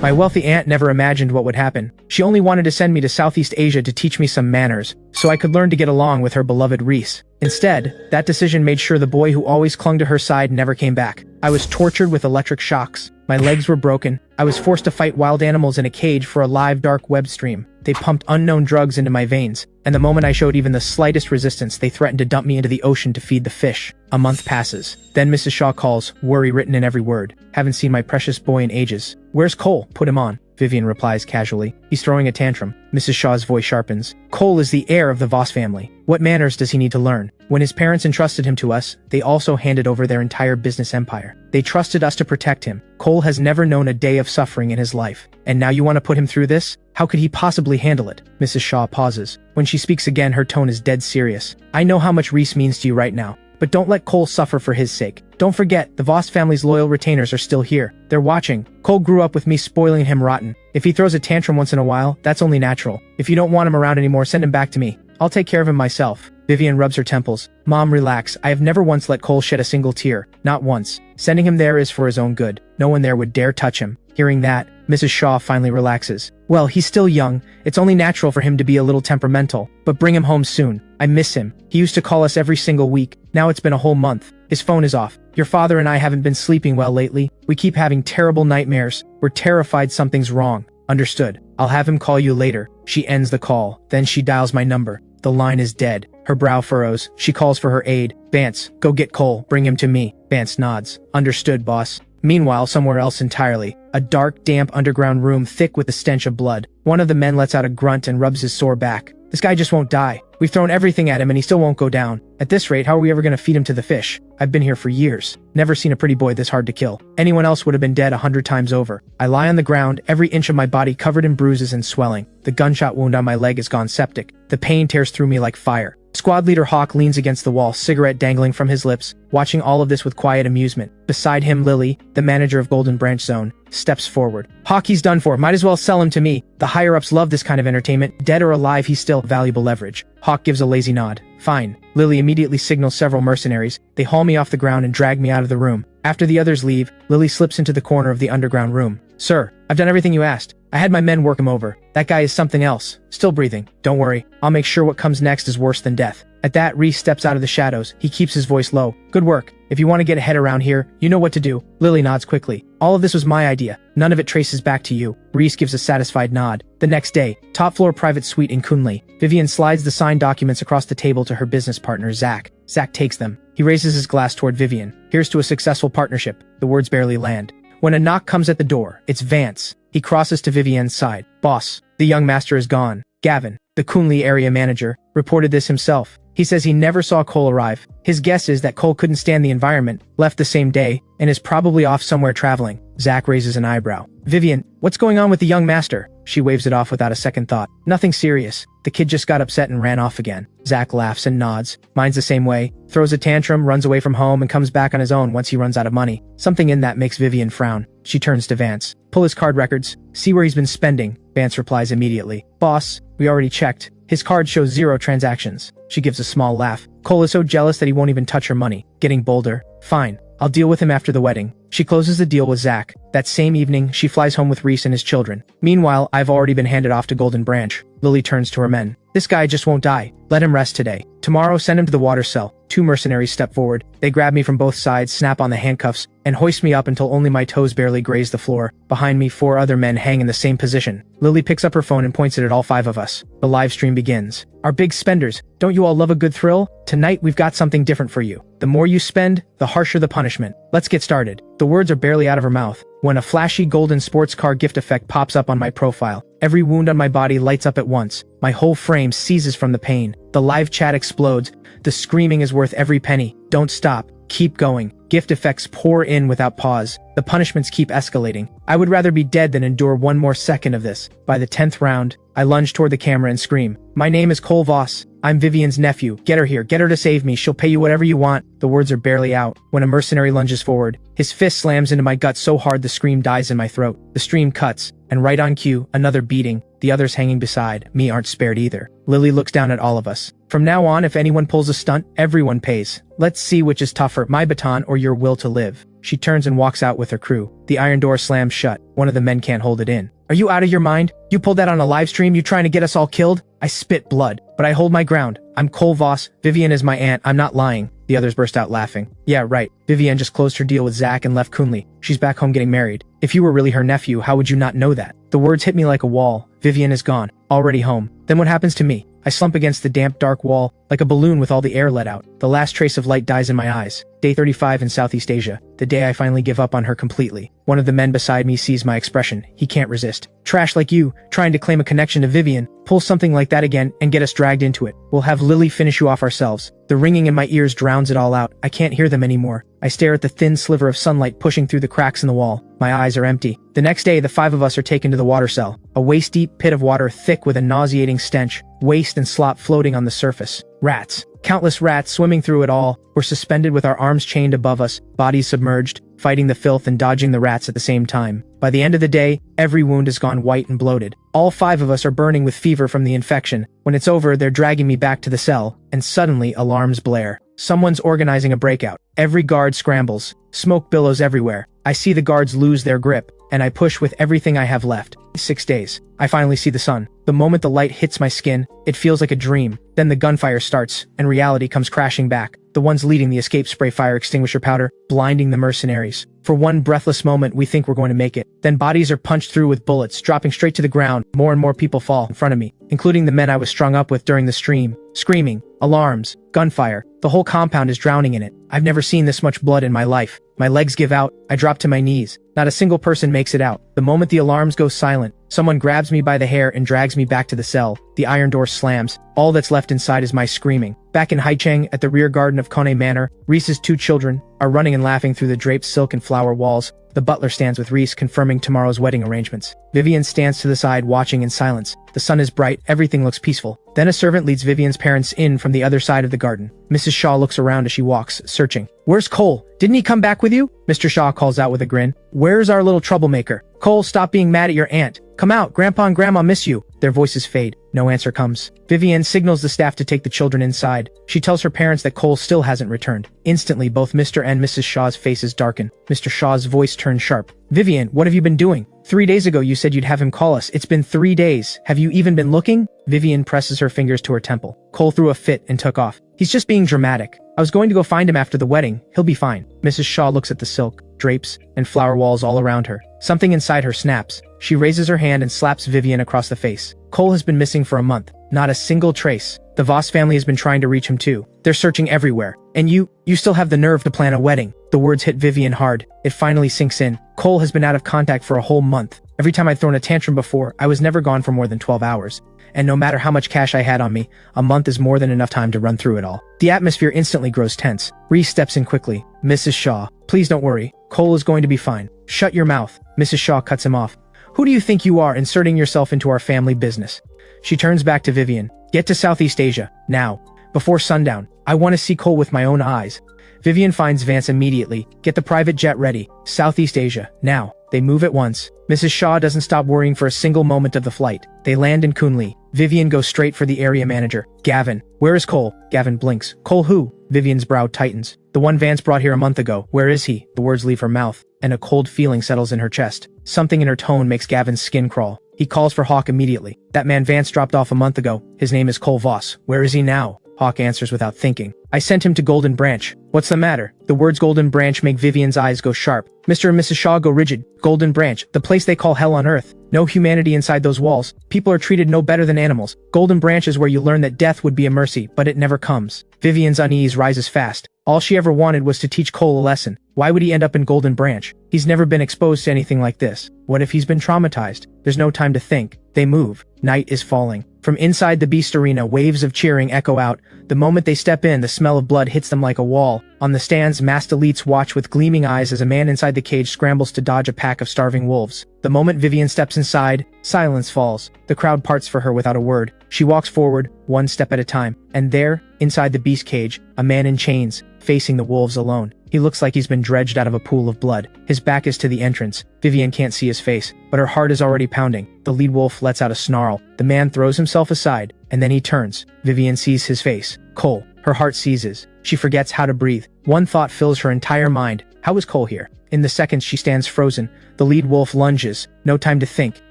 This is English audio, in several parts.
My wealthy aunt never imagined what would happen. She only wanted to send me to Southeast Asia to teach me some manners, so I could learn to get along with her beloved Reese. Instead, that decision made sure the boy who always clung to her side never came back. I was tortured with electric shocks. My legs were broken. I was forced to fight wild animals in a cage for a live dark web stream. They pumped unknown drugs into my veins, and the moment I showed even the slightest resistance, they threatened to dump me into the ocean to feed the fish. A month passes. Then Mrs. Shaw calls, worry written in every word. Haven't seen my precious boy in ages. Where's Cole? Put him on. Vivian replies casually. He's throwing a tantrum. Mrs. Shaw's voice sharpens. Cole is the heir of the Voss family. What manners does he need to learn? When his parents entrusted him to us, they also handed over their entire business empire. They trusted us to protect him. Cole has never known a day of suffering in his life. And now you want to put him through this? How could he possibly handle it? Mrs. Shaw pauses. When she speaks again, her tone is dead serious. I know how much Reese means to you right now, but don't let Cole suffer for his sake. Don't forget, the Voss family's loyal retainers are still here. They're watching. Cole grew up with me spoiling him rotten. If he throws a tantrum once in a while, that's only natural. If you don't want him around anymore, send him back to me. I'll take care of him myself. Vivian rubs her temples. Mom, relax. I have never once let Cole shed a single tear. Not once. Sending him there is for his own good. No one there would dare touch him. Hearing that, Mrs. Shaw finally relaxes. Well, he's still young. It's only natural for him to be a little temperamental. But bring him home soon. I miss him. He used to call us every single week. Now it's been a whole month. His phone is off. Your father and I haven't been sleeping well lately. We keep having terrible nightmares. We're terrified something's wrong. Understood. I'll have him call you later. She ends the call. Then she dials my number. The line is dead. Her brow furrows. She calls for her aide. Vance, go get Cole. Bring him to me. Vance nods. Understood, boss. Meanwhile, somewhere else entirely. A dark, damp underground room thick with the stench of blood. One of the men lets out a grunt and rubs his sore back. This guy just won't die. We've thrown everything at him and he still won't go down. At this rate, how are we ever going to feed him to the fish? I've been here for years. Never seen a pretty boy this hard to kill. Anyone else would have been dead 100 times over. I lie on the ground, every inch of my body covered in bruises and swelling. The gunshot wound on my leg has gone septic. The pain tears through me like fire. Squad leader Hawk leans against the wall, cigarette dangling from his lips, watching all of this with quiet amusement. Beside him, Lily, the manager of Golden Branch Zone, steps forward. Hawk, he's done for. Might as well sell him to me. The higher-ups love this kind of entertainment. Dead or alive, he's still valuable leverage. Hawk gives a lazy nod. Fine. Lily immediately signals several mercenaries. They haul me off the ground and drag me out of the room. After the others leave, Lily slips into the corner of the underground room. Sir, I've done everything you asked. I had my men work him over. That guy is something else. Still breathing. Don't worry. I'll make sure what comes next is worse than death. At that, Reese steps out of the shadows. He keeps his voice low. Good work. If you want to get ahead around here, you know what to do. Lily nods quickly. All of this was my idea. None of it traces back to you. Reese gives a satisfied nod. The next day, top floor private suite in Kunli. Vivian slides the signed documents across the table to her business partner, Zach. Zach takes them. He raises his glass toward Vivian. Here's to a successful partnership. The words barely land. When a knock comes at the door, it's Vance. He crosses to Vivian's side. Boss, the young master is gone. Gavin, the Kunli area manager, reported this himself. He says he never saw Cole arrive. His guess is that Cole couldn't stand the environment, left the same day, and is probably off somewhere traveling. Zach raises an eyebrow. Vivian, what's going on with the young master? She waves it off without a second thought. Nothing serious. The kid just got upset and ran off again. Zach laughs and nods. Mine's the same way. Throws a tantrum, runs away from home, and comes back on his own once he runs out of money. Something in that makes Vivian frown. She turns to Vance. Pull his card records. See where he's been spending. Vance replies immediately. Boss, we already checked. His card shows 0 transactions. She gives a small laugh. Cole is so jealous that he won't even touch her money. Getting bolder. Fine. I'll deal with him after the wedding. She closes the deal with Zach. That same evening, she flies home with Reese and his children. Meanwhile, I've already been handed off to Golden Branch. Lily turns to her men. This guy just won't die. Let him rest today. Tomorrow, send him to the water cell. 2 mercenaries step forward. They grab me from both sides, snap on the handcuffs, and hoist me up until only my toes barely graze the floor. Behind me, 4 other men hang in the same position. Lily picks up her phone and points it at all 5 of us. The live stream begins. Our big spenders, don't you all love a good thrill? Tonight, we've got something different for you. The more you spend, the harsher the punishment. Let's get started. The words are barely out of her mouth when a flashy golden sports car gift effect pops up on my profile. Every wound on my body lights up at once. My whole frame seizes from the pain. The live chat explodes. The screaming is worth every penny. Don't stop. Keep going. Gift effects pour in without pause. The punishments keep escalating. I would rather be dead than endure one more second of this. By the 10th round, I lunge toward the camera and scream. My name is Cole Voss. I'm Vivian's nephew. Get her here. Get her to save me. She'll pay you whatever you want. The words are barely out when a mercenary lunges forward. His fist slams into my gut so hard the scream dies in my throat. The stream cuts, and right on cue, another beating. The others hanging beside me aren't spared either. Lily looks down at all of us. From now on, if anyone pulls a stunt, everyone pays. Let's see which is tougher, my baton or your will to live. She turns and walks out with her crew. The iron door slams shut. One of the men can't hold it in. Are you out of your mind? You pulled that on a live stream? You trying to get us all killed? I spit blood, but I hold my ground. I'm Cole Voss. Vivian is my aunt. I'm not lying. The others burst out laughing. Yeah, right. Vivian just closed her deal with Zach and left Kunli. She's back home getting married. If you were really her nephew, how would you not know that? The words hit me like a wall. Vivian is gone. Already home. Then what happens to me? I slump against the damp, dark wall, like a balloon with all the air let out. The last trace of light dies in my eyes. Day 35 in Southeast Asia. The day I finally give up on her completely. One of the men beside me sees my expression. He can't resist. Trash like you, trying to claim a connection to Vivian, pull something like that again and get us dragged into it. We'll have Lily finish you off ourselves. The ringing in my ears drowns it all out. I can't hear them anymore. I stare at the thin sliver of sunlight pushing through the cracks in the wall. My eyes are empty. The next day, the 5 of us are taken to the water cell. A waist-deep pit of water thick with a nauseating stench. Waste and slop floating on the surface. Rats. Countless rats swimming through it all. We're suspended with our arms chained above us, bodies submerged, fighting the filth and dodging the rats at the same time. By the end of the day, every wound has gone white and bloated. All 5 of us are burning with fever from the infection. When it's over, they're dragging me back to the cell, and suddenly alarms blare. Someone's organizing a breakout. Every guard scrambles. Smoke billows everywhere. I see the guards lose their grip, and I push with everything I have left. 6 days. I finally see the sun. The moment the light hits my skin, it feels like a dream. Then the gunfire starts, and reality comes crashing back. The ones leading the escape spray fire extinguisher powder, blinding the mercenaries. For one breathless moment, we think we're going to make it. Then bodies are punched through with bullets, dropping straight to the ground. More and more people fall in front of me, including the men I was strung up with during the stream. Screaming, alarms, gunfire. The whole compound is drowning in it. I've never seen this much blood in my life. My legs give out. I drop to my knees. Not a single person makes it out. The moment the alarms go silent, someone grabs me by the hair and drags me back to the cell. The iron door slams. All that's left inside is my screaming. Back in Haicheng, at the rear garden of Kone Manor, Reese's 2 children are running and laughing through the draped silk and flower walls. The butler stands with Reese confirming tomorrow's wedding arrangements. Vivian stands to the side watching in silence. The sun is bright, everything looks peaceful. Then a servant leads Vivian's parents in from the other side of the garden. Mrs. Shaw looks around as she walks, searching. Where's Cole? Didn't he come back with you? Mr. Shaw calls out with a grin. Where's our little troublemaker? Cole, stop being mad at your aunt. Come out, Grandpa and Grandma miss you. Their voices fade. No answer comes. Vivian signals the staff to take the children inside. She tells her parents that Cole still hasn't returned. Instantly, both Mr. and Mrs. Shaw's faces darken. Mr. Shaw's voice turns sharp. Vivian, what have you been doing? 3 days ago you said you'd have him call us. It's been 3 days. Have you even been looking? Vivian presses her fingers to her temple. Cole threw a fit and took off. He's just being dramatic. I was going to go find him after the wedding. He'll be fine. Mrs. Shaw looks at the silk, drapes, and flower walls all around her. Something inside her snaps. She raises her hand and slaps Vivian across the face. Cole has been missing for a month. Not a single trace. The Voss family has been trying to reach him too. They're searching everywhere. And you still have the nerve to plan a wedding. The words hit Vivian hard. It finally sinks in. Cole has been out of contact for a whole month. Every time I'd thrown a tantrum before, I was never gone for more than 12 hours. And no matter how much cash I had on me, a month is more than enough time to run through it all. The atmosphere instantly grows tense. Reese steps in quickly. Mrs. Shaw, please don't worry. Cole is going to be fine. Shut your mouth. Mrs. Shaw cuts him off. Who do you think you are, inserting yourself into our family business? She turns back to Vivian. Get to Southeast Asia, now. Before sundown. I want to see Cole with my own eyes. Vivian finds Vance immediately. Get the private jet ready. Southeast Asia, now. They move at once. Mrs. Shaw doesn't stop worrying for a single moment of the flight. They land in Kunli. Vivian goes straight for the area manager. Gavin. Where is Cole? Gavin blinks. Cole who? Vivian's brow tightens. The one Vance brought here a month ago. Where is he? The words leave her mouth, and a cold feeling settles in her chest. Something in her tone makes Gavin's skin crawl. He calls for Hawk immediately. That man Vance dropped off a month ago. His name is Cole Voss. Where is he now? Hawk answers without thinking. I sent him to Golden Branch. What's the matter? The words Golden Branch make Vivian's eyes go sharp. Mr. and Mrs. Shaw go rigid. Golden Branch, the place they call hell on earth. No humanity inside those walls. People are treated no better than animals. Golden Branch is where you learn that death would be a mercy, but it never comes. Vivian's unease rises fast. All she ever wanted was to teach Cole a lesson. Why would he end up in Golden Branch? He's never been exposed to anything like this. What if he's been traumatized? There's no time to think. They move. Night is falling. From inside the Beast Arena, waves of cheering echo out. The moment they step in, the smell of blood hits them like a wall. On the stands, masked elites watch with gleaming eyes as a man inside the cage scrambles to dodge a pack of starving wolves. The moment Vivian steps inside, silence falls. The crowd parts for her without a word. She walks forward, one step at a time. And there, inside the beast cage, a man in chains, facing the wolves alone. He looks like he's been dredged out of a pool of blood. His back is to the entrance. Vivian can't see his face, but her heart is already pounding. The lead wolf lets out a snarl. The man throws himself aside, and then he turns. Vivian sees his face. Cole. Her heart seizes. She forgets how to breathe. One thought fills her entire mind. How is Cole here? In the seconds she stands frozen, the lead wolf lunges. No time to think.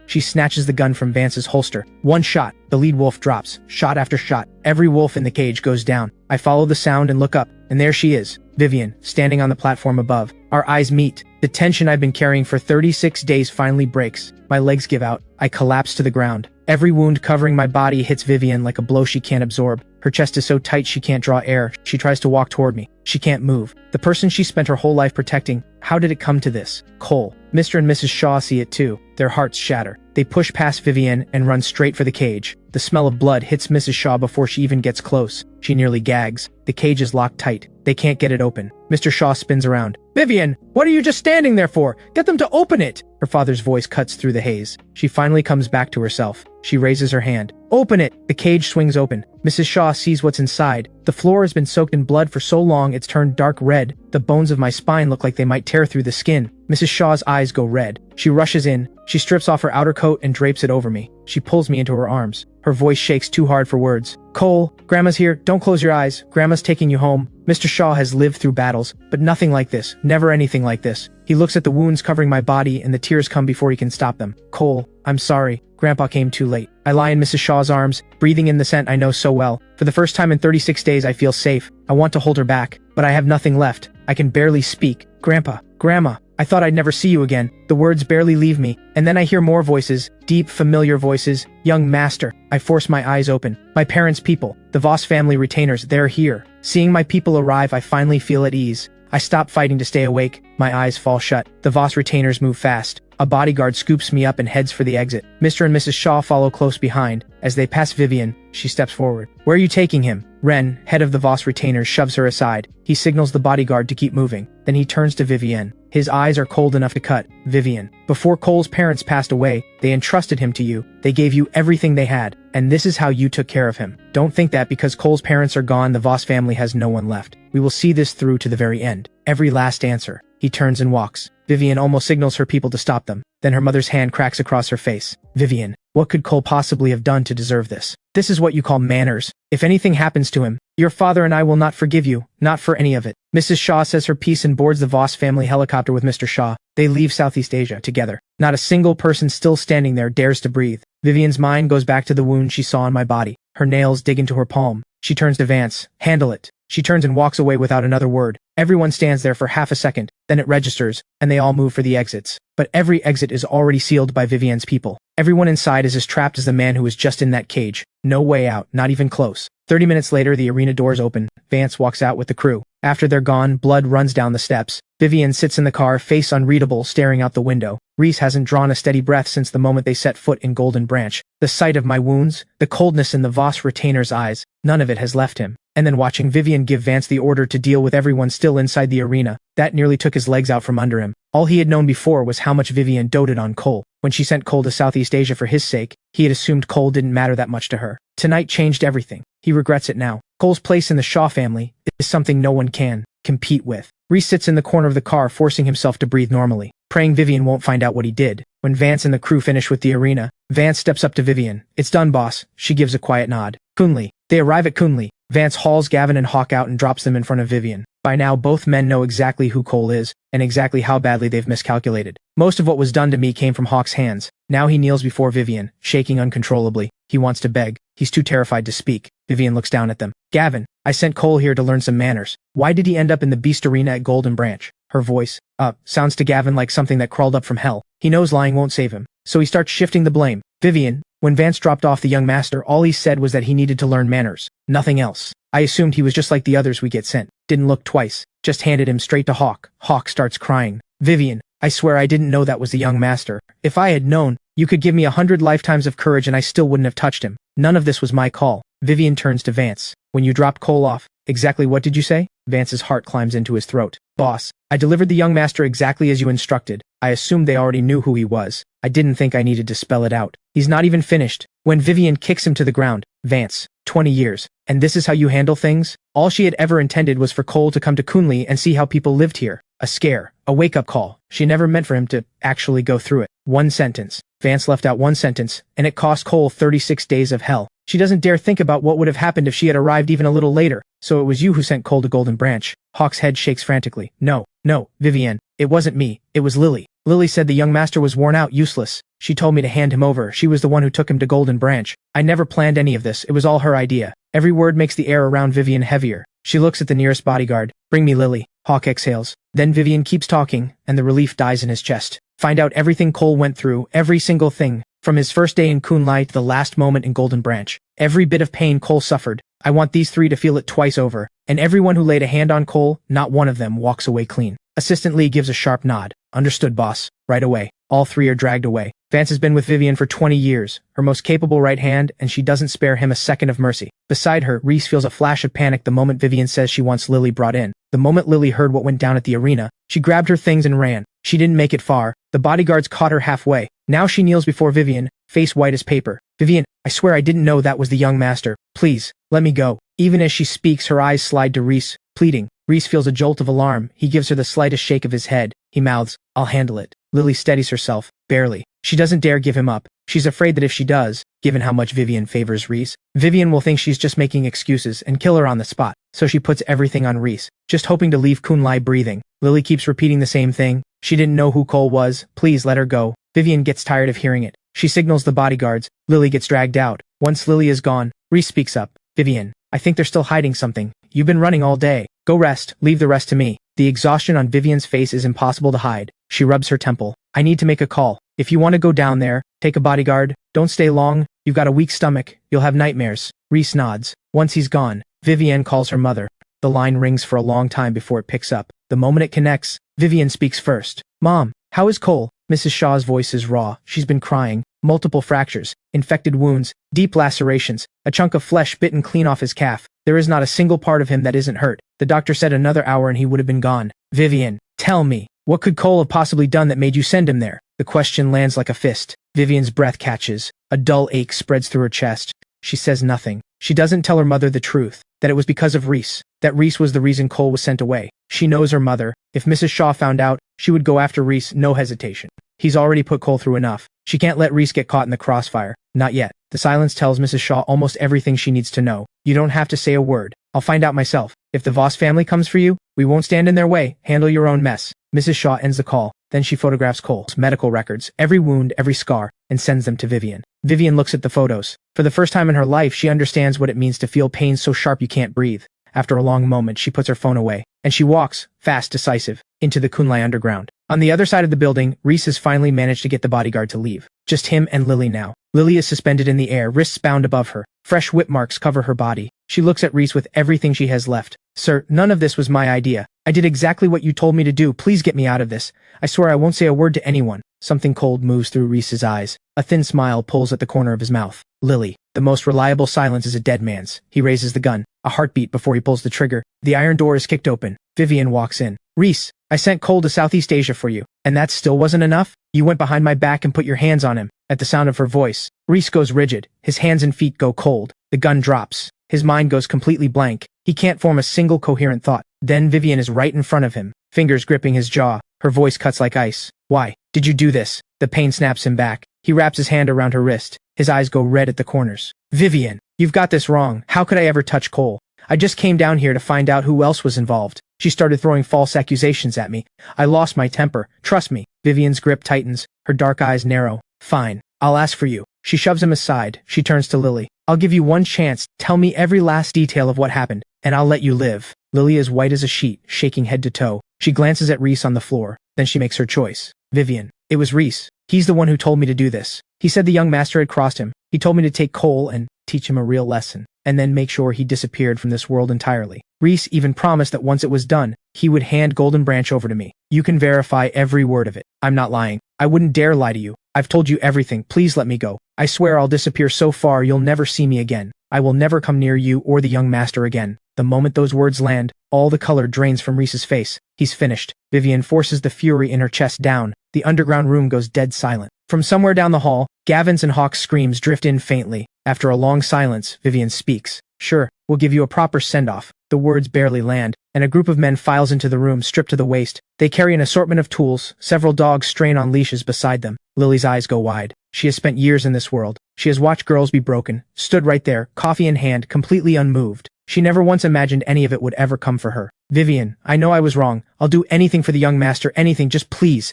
She snatches the gun from Vance's holster. One shot. The lead wolf drops. Shot after shot. Every wolf in the cage goes down. I follow the sound and look up, and there she is, Vivian, standing on the platform above. Our eyes meet. The tension I've been carrying for 36 days finally breaks. My legs give out. I collapse to the ground. Every wound covering my body hits Vivian like a blow she can't absorb. Her chest is so tight she can't draw air. She tries to walk toward me. She can't move. The person she spent her whole life protecting. How did it come to this? Cole. Mr. and Mrs. Shaw see it too. Their hearts shatter. They push past Vivian and run straight for the cage. The smell of blood hits Mrs. Shaw before she even gets close. She nearly gags. The cage is locked tight. They can't get it open. Mr. Shaw spins around. Vivian, what are you just standing there for? Get them to open it! Her father's voice cuts through the haze. She finally comes back to herself. She raises her hand. Open it! The cage swings open. Mrs. Shaw sees what's inside. The floor has been soaked in blood for so long it's turned dark red. The bones of my spine look like they might tear through the skin. Mrs. Shaw's eyes go red. She rushes in. She strips off her outer coat and drapes it over me. She pulls me into her arms. Her voice shakes too hard for words. Cole, Grandma's here. Don't close your eyes. Grandma's taking you home. Mr. Shaw has lived through battles, but nothing like this. Never anything like this. He looks at the wounds covering my body and the tears come before he can stop them. Cole, I'm sorry. Grandpa came too late. I lie in Mrs. Shaw's arms, breathing in the scent I know so well. For the first time in 36 days I feel safe. I want to hold her back, but I have nothing left. I can barely speak. Grandpa, Grandma, I thought I'd never see you again. The words barely leave me, and then I hear more voices, deep, familiar voices. Young master. I force my eyes open. My parents' people, the Voss family retainers, they're here. Seeing my people arrive, I finally feel at ease. I stop fighting to stay awake. My eyes fall shut. The Voss retainers move fast. A bodyguard scoops me up and heads for the exit. Mr. and Mrs. Shaw follow close behind. As they pass Vivian, she steps forward. Where are you taking him? Ren, head of the Voss retainers, shoves her aside. He signals the bodyguard to keep moving. Then he turns to Vivian. His eyes are cold enough to cut. Vivian. Before Cole's parents passed away, they entrusted him to you. They gave you everything they had. And this is how you took care of him. Don't think that because Cole's parents are gone, the Voss family has no one left. We will see this through to the very end. Every last answer. He turns and walks. Vivian almost signals her people to stop them. Then her mother's hand cracks across her face. Vivian, what could Cole possibly have done to deserve this? This is what you call manners. If anything happens to him, your father and I will not forgive you, not for any of it. Mrs. Shaw says her piece and boards the Voss family helicopter with Mr. Shaw. They leave Southeast Asia together. Not a single person still standing there dares to breathe. Vivian's mind goes back to the wound she saw on my body. Her nails dig into her palm. She turns to Vance. Handle it. She turns and walks away without another word. Everyone stands there for half a second, then it registers, and they all move for the exits. But every exit is already sealed by Vivian's people. Everyone inside is as trapped as the man who was just in that cage. No way out, not even close. 30 minutes later, the arena doors open. Vance walks out with the crew. After they're gone, blood runs down the steps. Vivian sits in the car, face unreadable, staring out the window. Reese hasn't drawn a steady breath since the moment they set foot in Golden Branch. The sight of my wounds, the coldness in the Voss retainer's eyes, none of it has left him. And then watching Vivian give Vance the order to deal with everyone still inside the arena, that nearly took his legs out from under him. All he had known before was how much Vivian doted on Cole. When she sent Cole to Southeast Asia for his sake, he had assumed Cole didn't matter that much to her. Tonight changed everything. He regrets it now. Cole's place in the Shaw family is something no one can compete with. Reese sits in the corner of the car, forcing himself to breathe normally, praying Vivian won't find out what he did. When Vance and the crew finish with the arena, Vance steps up to Vivian. It's done, boss. She gives a quiet nod. Kunli. They arrive at Kunli. Vance hauls Gavin and Hawk out and drops them in front of Vivian. By now, both men know exactly who Cole is, and exactly how badly they've miscalculated. Most of what was done to me came from Hawk's hands. Now he kneels before Vivian, shaking uncontrollably. He wants to beg. He's too terrified to speak. Vivian looks down at them. Gavin, I sent Cole here to learn some manners. Why did he end up in the Beast Arena at Golden Branch? Her voice, sounds to Gavin like something that crawled up from hell. He knows lying won't save him, so he starts shifting the blame. Vivian, when Vance dropped off the young master, all he said was that he needed to learn manners. Nothing else. I assumed he was just like the others we get sent. Didn't look twice. Just handed him straight to Hawk. Hawk starts crying. Vivian, I swear I didn't know that was the young master. If I had known, you could give me 100 lifetimes of courage and I still wouldn't have touched him. None of this was my call. Vivian turns to Vance. When you dropped Cole off, exactly what did you say? Vance's heart climbs into his throat. Boss, I delivered the young master exactly as you instructed. I assumed they already knew who he was. I didn't think I needed to spell it out. He's not even finished. When Vivian kicks him to the ground, Vance, 20 years. And this is how you handle things? All she had ever intended was for Cole to come to Kunli and see how people lived here. A scare. A wake-up call. She never meant for him to actually go through it. One sentence. Vance left out one sentence, and it cost Cole 36 days of hell. She doesn't dare think about what would have happened if she had arrived even a little later. So it was you who sent Cole to Golden Branch. Hawk's head shakes frantically. No, no, Vivienne. It wasn't me. It was Lily. Lily said the young master was worn out, useless. She told me to hand him over. She was the one who took him to Golden Branch. I never planned any of this. It was all her idea. Every word makes the air around Vivienne heavier. She looks at the nearest bodyguard. Bring me Lily. Hawk exhales. Then Vivienne keeps talking, and the relief dies in his chest. Find out everything Cole went through, every single thing. From his first day in Kunlai to the last moment in Golden Branch. Every bit of pain Cole suffered. I want these three to feel it twice over. And everyone who laid a hand on Cole, not one of them walks away clean. Assistant Lee gives a sharp nod. Understood, boss. Right away. All three are dragged away. Vance has been with Vivienne for 20 years, her most capable right hand, and she doesn't spare him a second of mercy. Beside her, Reese feels a flash of panic the moment Vivienne says she wants Lily brought in. The moment Lily heard what went down at the arena, she grabbed her things and ran. She didn't make it far. The bodyguards caught her halfway. Now she kneels before Vivienne, face white as paper. Vivienne, I swear I didn't know that was the young master. Please, let me go. Even as she speaks, her eyes slide to Reese, pleading. Reese feels a jolt of alarm. He gives her the slightest shake of his head. He mouths, I'll handle it. Lily steadies herself, barely. She doesn't dare give him up. She's afraid that if she does, given how much Vivienne favors Reese, Vivienne will think she's just making excuses and kill her on the spot. So she puts everything on Reese, just hoping to leave Kunlai breathing. Lily keeps repeating the same thing. She didn't know who Cole was. Please let her go. Vivienne gets tired of hearing it. She signals the bodyguards. Lily gets dragged out. Once Lily is gone, Reese speaks up. Vivienne, I think they're still hiding something. You've been running all day. Go rest. Leave the rest to me. The exhaustion on Vivienne's face is impossible to hide. She rubs her temple. I need to make a call. If you want to go down there, take a bodyguard. Don't stay long. You've got a weak stomach. You'll have nightmares. Reese nods. Once he's gone, Vivienne calls her mother. The line rings for a long time before it picks up. The moment it connects, Vivienne speaks first. Mom, how is Cole? Mrs. Shaw's voice is raw. She's been crying. Multiple fractures, infected wounds, deep lacerations, a chunk of flesh bitten clean off his calf. There is not a single part of him that isn't hurt. The doctor said another hour and he would have been gone. Vivienne, tell me, what could Cole have possibly done that made you send him there? The question lands like a fist. Vivienne's breath catches. A dull ache spreads through her chest. She says nothing. She doesn't tell her mother the truth, that it was because of Reese, that Reese was the reason Cole was sent away. She knows her mother. If Mrs. Shaw found out, she would go after Reese, no hesitation. He's already put Cole through enough. She can't let Reese get caught in the crossfire. Not yet. The silence tells Mrs. Shaw almost everything she needs to know. You don't have to say a word. I'll find out myself. If the Voss family comes for you, we won't stand in their way. Handle your own mess. Mrs. Shaw ends the call. Then she photographs Cole's medical records, every wound, every scar, and sends them to Vivienne. Vivienne looks at the photos. For the first time in her life, she understands what it means to feel pain so sharp you can't breathe. After a long moment, she puts her phone away, and she walks, fast, decisive, into the Kunlai underground. On the other side of the building, Reese has finally managed to get the bodyguard to leave. Just him and Lily now. Lily is suspended in the air, wrists bound above her. Fresh whip marks cover her body. She looks at Reese with everything she has left. Sir, none of this was my idea. I did exactly what you told me to do. Please get me out of this. I swear I won't say a word to anyone. Something cold moves through Reese's eyes. A thin smile pulls at the corner of his mouth. Lily. The most reliable silence is a dead man's. He raises the gun. A heartbeat before he pulls the trigger. The iron door is kicked open. Vivienne walks in. Reese, I sent Cole to Southeast Asia for you. And that still wasn't enough? You went behind my back and put your hands on him. At the sound of her voice, Reese goes rigid. His hands and feet go cold. The gun drops. His mind goes completely blank. He can't form a single coherent thought. Then Vivienne is right in front of him, fingers gripping his jaw. Her voice cuts like ice. Why did you do this? The pain snaps him back. He wraps his hand around her wrist. His eyes go red at the corners. Vivienne, you've got this wrong. How could I ever touch Cole? I just came down here to find out who else was involved. She started throwing false accusations at me. I lost my temper. Trust me. Vivienne's grip tightens. Her dark eyes narrow. Fine. I'll ask for you. She shoves him aside. She turns to Lily. I'll give you one chance. Tell me every last detail of what happened, and I'll let you live. Lily is white as a sheet, shaking head to toe. She glances at Reese on the floor. Then she makes her choice. Vivienne. It was Reese. He's the one who told me to do this. He said the young master had crossed him. He told me to take Cole and teach him a real lesson, and then make sure he disappeared from this world entirely. Reese even promised that once it was done, he would hand Golden Branch over to me. You can verify every word of it. I'm not lying. I wouldn't dare lie to you. I've told you everything. Please let me go. I swear I'll disappear so far you'll never see me again. I will never come near you or the young master again. The moment those words land, all the color drains from Reese's face. He's finished. Vivienne forces the fury in her chest down. The underground room goes dead silent. From somewhere down the hall, Gavin's and Hawk's screams drift in faintly. After a long silence, Vivienne speaks. Sure, we'll give you a proper send-off. The words barely land, and a group of men files into the room, stripped to the waist. They carry an assortment of tools. Several dogs strain on leashes beside them. Lily's eyes go wide. She has spent years in this world. She has watched girls be broken, stood right there, coffee in hand, completely unmoved. She never once imagined any of it would ever come for her. Vivian, I know I was wrong. I'll do anything for the young master, anything, just please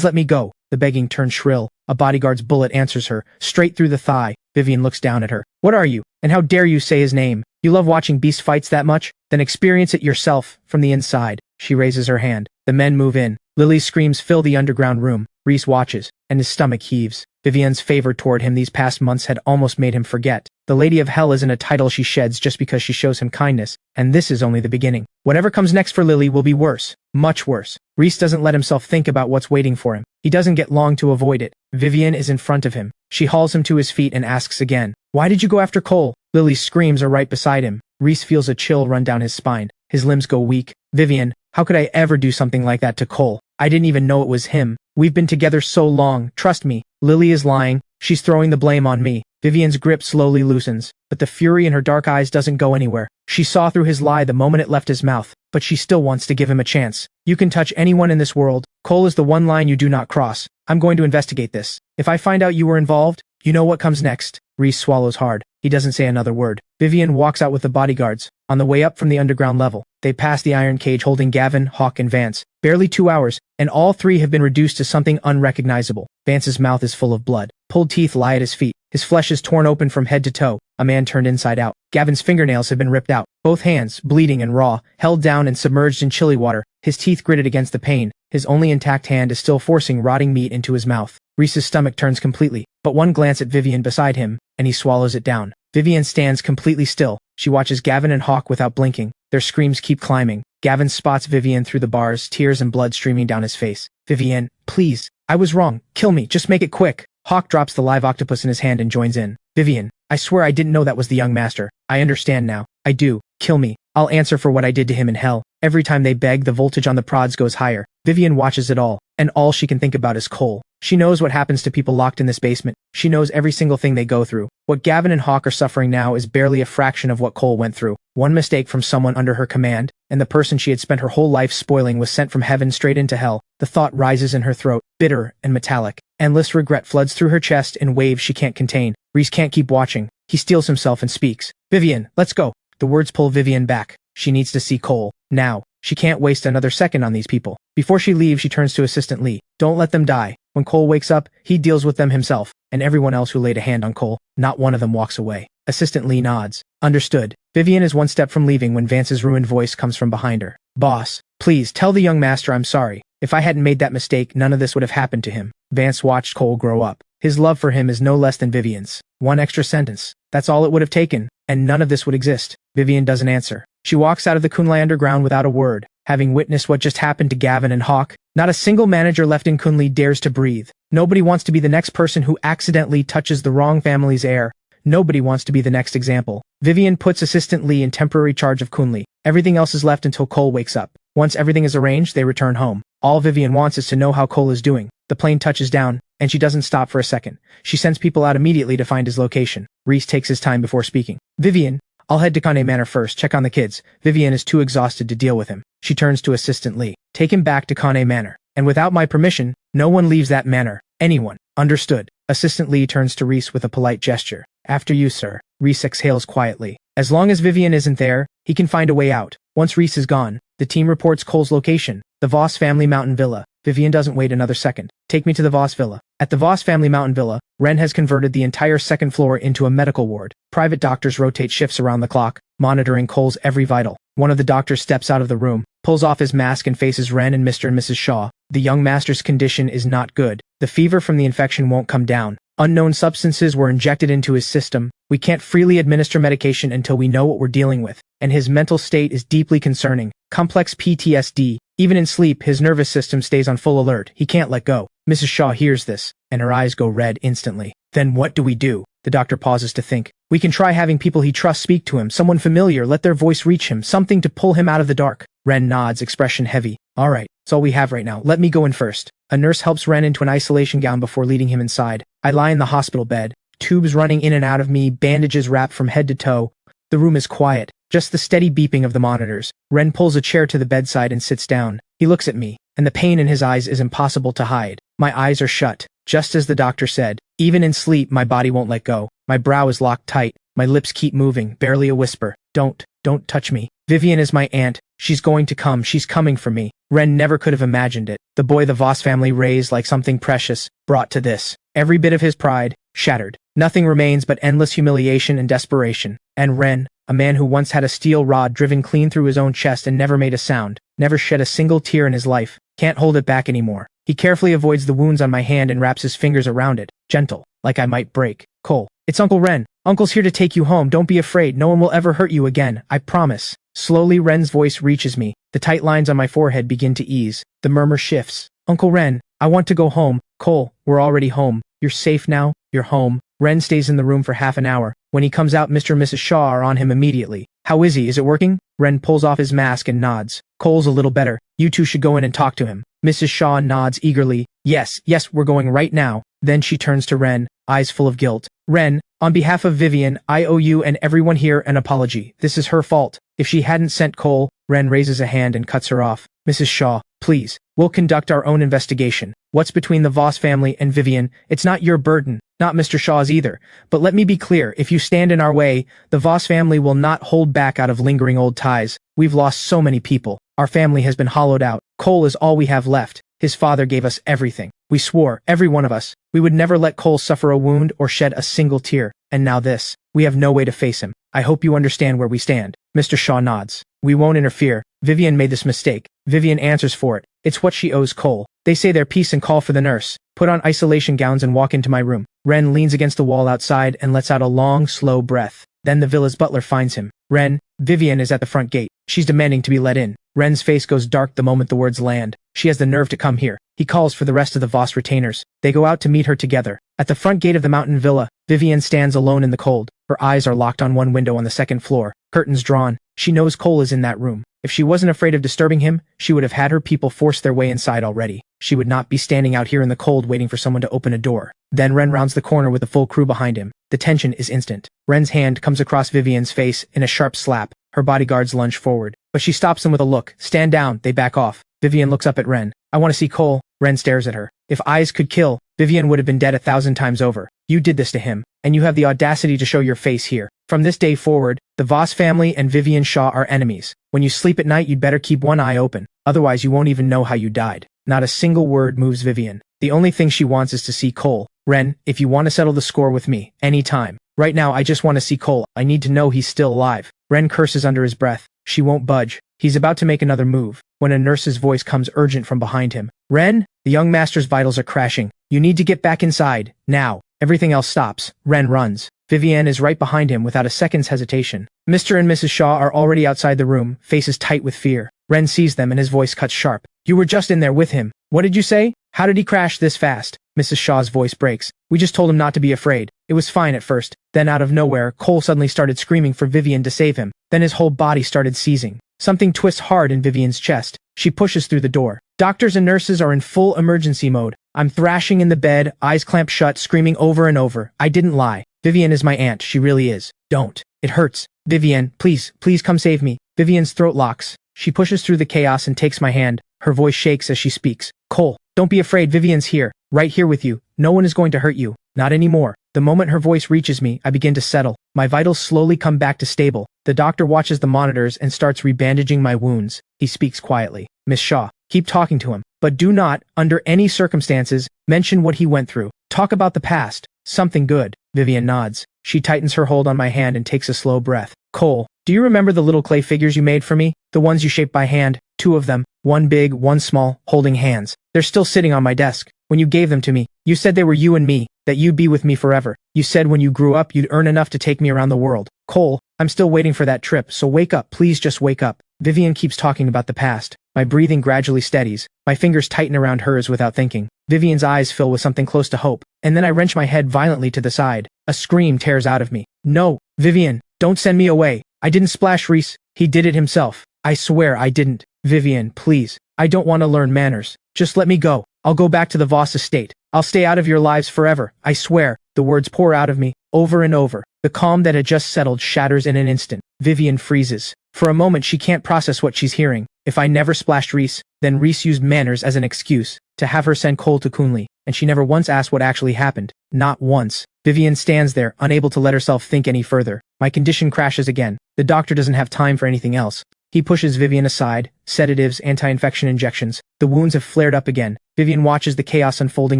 let me go. The begging turned shrill. A bodyguard's bullet answers her, straight through the thigh. Vivian looks down at her. What are you? And how dare you say his name? You love watching beast fights that much? Then experience it yourself, from the inside. She raises her hand. The men move in. Lily's screams fill the underground room. Reese watches, and his stomach heaves. Vivian's favor toward him these past months had almost made him forget. The Lady of Hell isn't a title she sheds just because she shows him kindness, and this is only the beginning. Whatever comes next for Lily will be worse. Much worse. Reese doesn't let himself think about what's waiting for him. He doesn't get long to avoid it. Vivian is in front of him. She hauls him to his feet and asks again, "Why did you go after Cole?" Lily's screams are right beside him. Reese feels a chill run down his spine. His limbs go weak. Vivian, how could I ever do something like that to Cole? I didn't even know it was him. We've been together so long, trust me. Lily is lying. She's throwing the blame on me. Vivian's grip slowly loosens, but the fury in her dark eyes doesn't go anywhere. She saw through his lie the moment it left his mouth, but she still wants to give him a chance. You can touch anyone in this world. Cole is the one line you do not cross. I'm going to investigate this. If I find out you were involved, you know what comes next. Reese swallows hard. He doesn't say another word. Vivian walks out with the bodyguards. On the way up from the underground level, they pass the iron cage holding Gavin, Hawk, and Vance. Barely 2 hours, and all three have been reduced to something unrecognizable. Vance's mouth is full of blood. Pulled teeth lie at his feet. His flesh is torn open from head to toe. A man turned inside out. Gavin's fingernails have been ripped out. Both hands, bleeding and raw, held down and submerged in chilly water. His teeth gritted against the pain. His only intact hand is still forcing rotting meat into his mouth. Reese's stomach turns completely, but one glance at Vivian beside him, and he swallows it down. Vivian stands completely still. She watches Gavin and Hawk without blinking. Their screams keep climbing. Gavin spots Vivian through the bars, tears and blood streaming down his face. Vivian, please. I was wrong. Kill me. Just make it quick. Hawk drops the live octopus in his hand and joins in. Vivian, I swear I didn't know that was the young master. I understand now. I do. Kill me. I'll answer for what I did to him in hell. Every time they beg, the voltage on the prods goes higher. Vivian watches it all, and all she can think about is Cole. She knows what happens to people locked in this basement. She knows every single thing they go through. What Gavin and Hawk are suffering now is barely a fraction of what Cole went through. One mistake from someone under her command, and the person she had spent her whole life spoiling was sent from heaven straight into hell. The thought rises in her throat, bitter and metallic. Endless regret floods through her chest in waves she can't contain. Reese can't keep watching. He steels himself and speaks. Vivian, let's go. The words pull Vivian back. She needs to see Cole. Now. She can't waste another second on these people. Before she leaves, she turns to Assistant Lee. Don't let them die. When Cole wakes up, he deals with them himself, and everyone else who laid a hand on Cole. Not one of them walks away. Assistant Lee nods. Understood. Vivian is one step from leaving when Vance's ruined voice comes from behind her. Boss, please tell the young master I'm sorry. If I hadn't made that mistake, none of this would have happened to him. Vance watched Cole grow up. His love for him is no less than Vivian's. One extra sentence. That's all it would have taken, and none of this would exist. Vivian doesn't answer. She walks out of the Kunlai underground without a word. Having witnessed what just happened to Gavin and Hawk, not a single manager left in Kunli dares to breathe. Nobody wants to be the next person who accidentally touches the wrong family's heir. Nobody wants to be the next example. Vivian puts Assistant Lee in temporary charge of Kunli. Everything else is left until Cole wakes up. Once everything is arranged, they return home. All Vivian wants is to know how Cole is doing. The plane touches down, and she doesn't stop for a second. She sends people out immediately to find his location. Reese takes his time before speaking. Vivian, I'll head to Kane Manor first, check on the kids. Vivian is too exhausted to deal with him. She turns to Assistant Lee. Take him back to Kane Manor. And without my permission, no one leaves that manor. Anyone. Understood. Assistant Lee turns to Reese with a polite gesture. After you, sir. Reese exhales quietly. As long as Vivian isn't there, he can find a way out. Once Reese is gone, the team reports Cole's location, the Voss family mountain villa. Vivian doesn't wait another second. Take me to the Voss villa. At the Voss family mountain villa, Ren has converted the entire second floor into a medical ward. Private doctors rotate shifts around the clock, monitoring Cole's every vital. One of the doctors steps out of the room, pulls off his mask and faces Ren and Mr. and Mrs. Shaw. The young master's condition is not good. The fever from the infection won't come down. Unknown substances were injected into his system. We can't freely administer medication until we know what we're dealing with. And his mental state is deeply concerning. Complex PTSD. Even in sleep, his nervous system stays on full alert. He can't let go. Mrs. Shaw hears this, and her eyes go red instantly. Then what do we do? The doctor pauses to think. We can try having people he trusts speak to him, someone familiar, let their voice reach him, something to pull him out of the dark. Ren nods, expression heavy. All right, it's all we have right now. Let me go in first. A nurse helps Ren into an isolation gown before leading him inside. I lie in the hospital bed, tubes running in and out of me, bandages wrapped from head to toe. The room is quiet, just the steady beeping of the monitors. Ren pulls a chair to the bedside and sits down. He looks at me, and the pain in his eyes is impossible to hide. My eyes are shut, just as the doctor said. Even in sleep, my body won't let go. My brow is locked tight. My lips keep moving, barely a whisper. Don't Don't touch me. Vivian is my aunt. She's going to come. She's coming for me. Ren never could have imagined it. The boy the Voss family raised like something precious, brought to this. Every bit of his pride, shattered. Nothing remains but endless humiliation and desperation. And Ren, a man who once had a steel rod driven clean through his own chest and never made a sound, never shed a single tear in his life, can't hold it back anymore. He carefully avoids the wounds on my hand and wraps his fingers around it, gentle, like I might break. Cole, it's Uncle Ren. Uncle's here to take you home. Don't be afraid. No one will ever hurt you again. I promise. Slowly Ren's voice reaches me. The tight lines on my forehead begin to ease. The murmur shifts. Uncle Ren, I want to go home. Cole, we're already home. You're safe now. You're home. Ren stays in the room for half an hour. When he comes out, Mr. and Mrs. Shaw are on him immediately. How is he? Is it working? Ren pulls off his mask and nods. Cole's a little better. You two should go in and talk to him. Mrs. Shaw nods eagerly. Yes, we're going right now. Then she turns to Ren, eyes full of guilt. Ren, on behalf of Vivian, I owe you and everyone here an apology. This is her fault. If she hadn't sent Cole, Ren raises a hand and cuts her off. Mrs. Shaw, please. We'll conduct our own investigation. What's between the Voss family and Vivian? It's not your burden, not Mr. Shaw's either. But let me be clear, if you stand in our way, the Voss family will not hold back out of lingering old ties. We've lost so many people. Our family has been hollowed out. Cole is all we have left. His father gave us everything. We swore, every one of us, we would never let Cole suffer a wound or shed a single tear. And now this. We have no way to face him. I hope you understand where we stand. Mr. Shaw nods. We won't interfere. Vivian made this mistake. Vivian answers for it. It's what she owes Cole. They say their piece and call for the nurse. Put on isolation gowns and walk into my room. Ren leans against the wall outside and lets out a long, slow breath. Then the villa's butler finds him. Ren, Vivian is at the front gate. She's demanding to be let in. Ren's face goes dark the moment the words land. She has the nerve to come here. He calls for the rest of the Voss retainers. They go out to meet her together. At the front gate of the mountain villa, Vivian stands alone in the cold. Her eyes are locked on one window on the second floor. Curtains drawn. She knows Cole is in that room. If she wasn't afraid of disturbing him, she would have had her people force their way inside already. She would not be standing out here in the cold waiting for someone to open a door. Then Ren rounds the corner with the full crew behind him. The tension is instant. Ren's hand comes across Vivian's face in a sharp slap. Her bodyguards lunge forward. But she stops them with a look. Stand down. They back off. Vivian looks up at Ren. I want to see Cole. Ren stares at her. If eyes could kill, Vivian would have been dead 1,000 times over. You did this to him, and you have the audacity to show your face here. From this day forward, the Voss family and Vivian Shaw are enemies. When you sleep at night, you'd better keep one eye open. Otherwise, you won't even know how you died. Not a single word moves Vivian. The only thing she wants is to see Cole. Ren, if you want to settle the score with me, anytime. Right now, I just want to see Cole. I need to know he's still alive. Ren curses under his breath. She won't budge. He's about to make another move, when a nurse's voice comes urgent from behind him. Ren, the young master's vitals are crashing. You need to get back inside, now. Everything else stops. Ren runs. Vivian is right behind him without a second's hesitation. Mr. and Mrs. Shaw are already outside the room, faces tight with fear. Ren sees them and his voice cuts sharp. You were just in there with him. What did you say? How did he crash this fast? Mrs. Shaw's voice breaks. We just told him not to be afraid. It was fine at first. Then out of nowhere, Cole suddenly started screaming for Vivian to save him. Then his whole body started seizing. Something twists hard in Vivian's chest. She pushes through the door. Doctors and nurses are in full emergency mode. I'm thrashing in the bed, eyes clamped shut, screaming over and over. I didn't lie. Vivian is my aunt. She really is. Don't. It hurts. Vivian, please come save me. Vivian's throat locks. She pushes through the chaos and takes my hand. Her voice shakes as she speaks. Cole, don't be afraid. Vivian's here. Right here with you. No one is going to hurt you. Not anymore. The moment her voice reaches me, I begin to settle. My vitals slowly come back to stable. The doctor watches the monitors and starts rebandaging my wounds. He speaks quietly. Miss Shaw, keep talking to him. But do not, under any circumstances, mention what he went through. Talk about the past. Something good. Vivian nods. She tightens her hold on my hand and takes a slow breath. Cole, do you remember the little clay figures you made for me? The ones you shaped by hand? 2 of them. One big, one small, holding hands. They're still sitting on my desk. When you gave them to me, you said they were you and me, that you'd be with me forever. You said when you grew up you'd earn enough to take me around the world. Cole, I'm still waiting for that trip, so wake up, please just wake up. Vivian keeps talking about the past. My breathing gradually steadies. My fingers tighten around hers without thinking. Vivian's eyes fill with something close to hope, and then I wrench my head violently to the side. A scream tears out of me. No, Vivian, don't send me away. I didn't splash Reese. He did it himself. I swear I didn't. Vivian, please. I don't want to learn manners. Just let me go. I'll go back to the Voss estate. I'll stay out of your lives forever. I swear. The words pour out of me, over and over. The calm that had just settled shatters in an instant. Vivian freezes. For a moment she can't process what she's hearing. If I never splashed Reese, then Reese used manners as an excuse to have her send Cole to Kunli, and she never once asked what actually happened. Not once. Vivian stands there, unable to let herself think any further. My condition crashes again. The doctor doesn't have time for anything else. He pushes Vivian aside. Sedatives, anti-infection injections. The wounds have flared up again. Vivian watches the chaos unfolding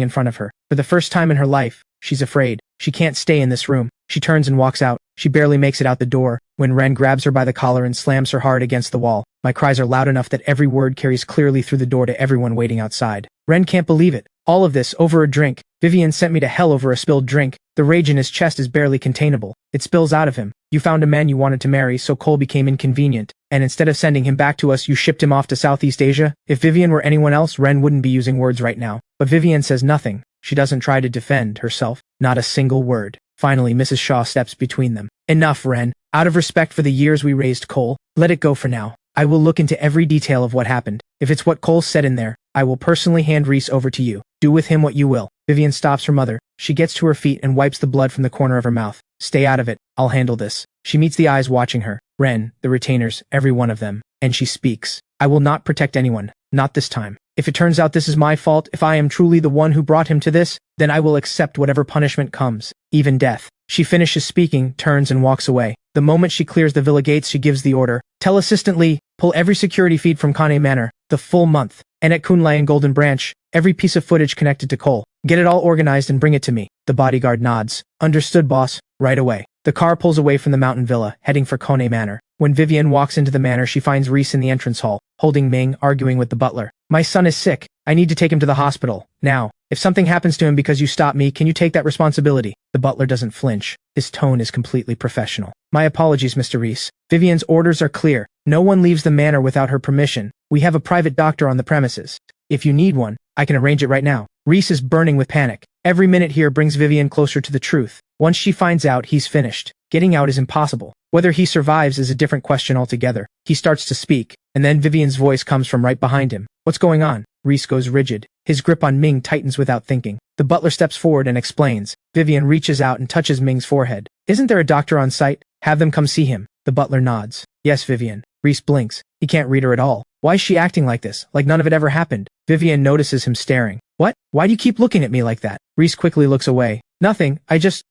in front of her. For the first time in her life, she's afraid. She can't stay in this room. She turns and walks out. She barely makes it out the door when Ren grabs her by the collar and slams her hard against the wall. My cries are loud enough that every word carries clearly through the door to everyone waiting outside. Ren can't believe it. All of this over a drink. Vivian sent me to hell over a spilled drink. The rage in his chest is barely containable. It spills out of him. You found a man you wanted to marry, so Cole became inconvenient. And instead of sending him back to us, you shipped him off to Southeast Asia? If Vivian were anyone else, Ren wouldn't be using words right now. But Vivian says nothing. She doesn't try to defend herself. Not a single word. Finally, Mrs. Shaw steps between them. Enough, Ren. Out of respect for the years we raised Cole, let it go for now. I will look into every detail of what happened. If it's what Cole said in there, I will personally hand Reese over to you. Do with him what you will. Vivian stops her mother. She gets to her feet and wipes the blood from the corner of her mouth. Stay out of it. I'll handle this. She meets the eyes watching her. Ren, the retainers, every one of them. And she speaks. I will not protect anyone. Not this time. If it turns out this is my fault, if I am truly the one who brought him to this, then I will accept whatever punishment comes. Even death. She finishes speaking, turns and walks away. The moment she clears the villa gates, she gives the order. Tell Assistant Lee, pull every security feed from Kane Manor, the full month. And at Kunlai and Golden Branch, every piece of footage connected to Cole. Get it all organized and bring it to me. The bodyguard nods. Understood, boss. Right away. The car pulls away from the mountain villa, heading for Kone Manor. When Vivian walks into the manor, she finds Reese in the entrance hall, holding Ming, arguing with the butler. My son is sick. I need to take him to the hospital. Now. If something happens to him because you stop me, can you take that responsibility? The butler doesn't flinch. His tone is completely professional. My apologies, Mr. Reese. Vivian's orders are clear. No one leaves the manor without her permission. We have a private doctor on the premises. If you need one, I can arrange it right now. Reese is burning with panic. Every minute here brings Vivian closer to the truth. Once she finds out, he's finished. Getting out is impossible. Whether he survives is a different question altogether. He starts to speak, and then Vivian's voice comes from right behind him. What's going on? Reese goes rigid. His grip on Ming tightens without thinking. The butler steps forward and explains. Vivian reaches out and touches Ming's forehead. Isn't there a doctor on site? Have them come see him. The butler nods. Yes, Vivian. Reese blinks. He can't read her at all. Why is she acting like this? Like none of it ever happened? Vivian notices him staring. What? Why do you keep looking at me like that? Reese quickly looks away. Nothing.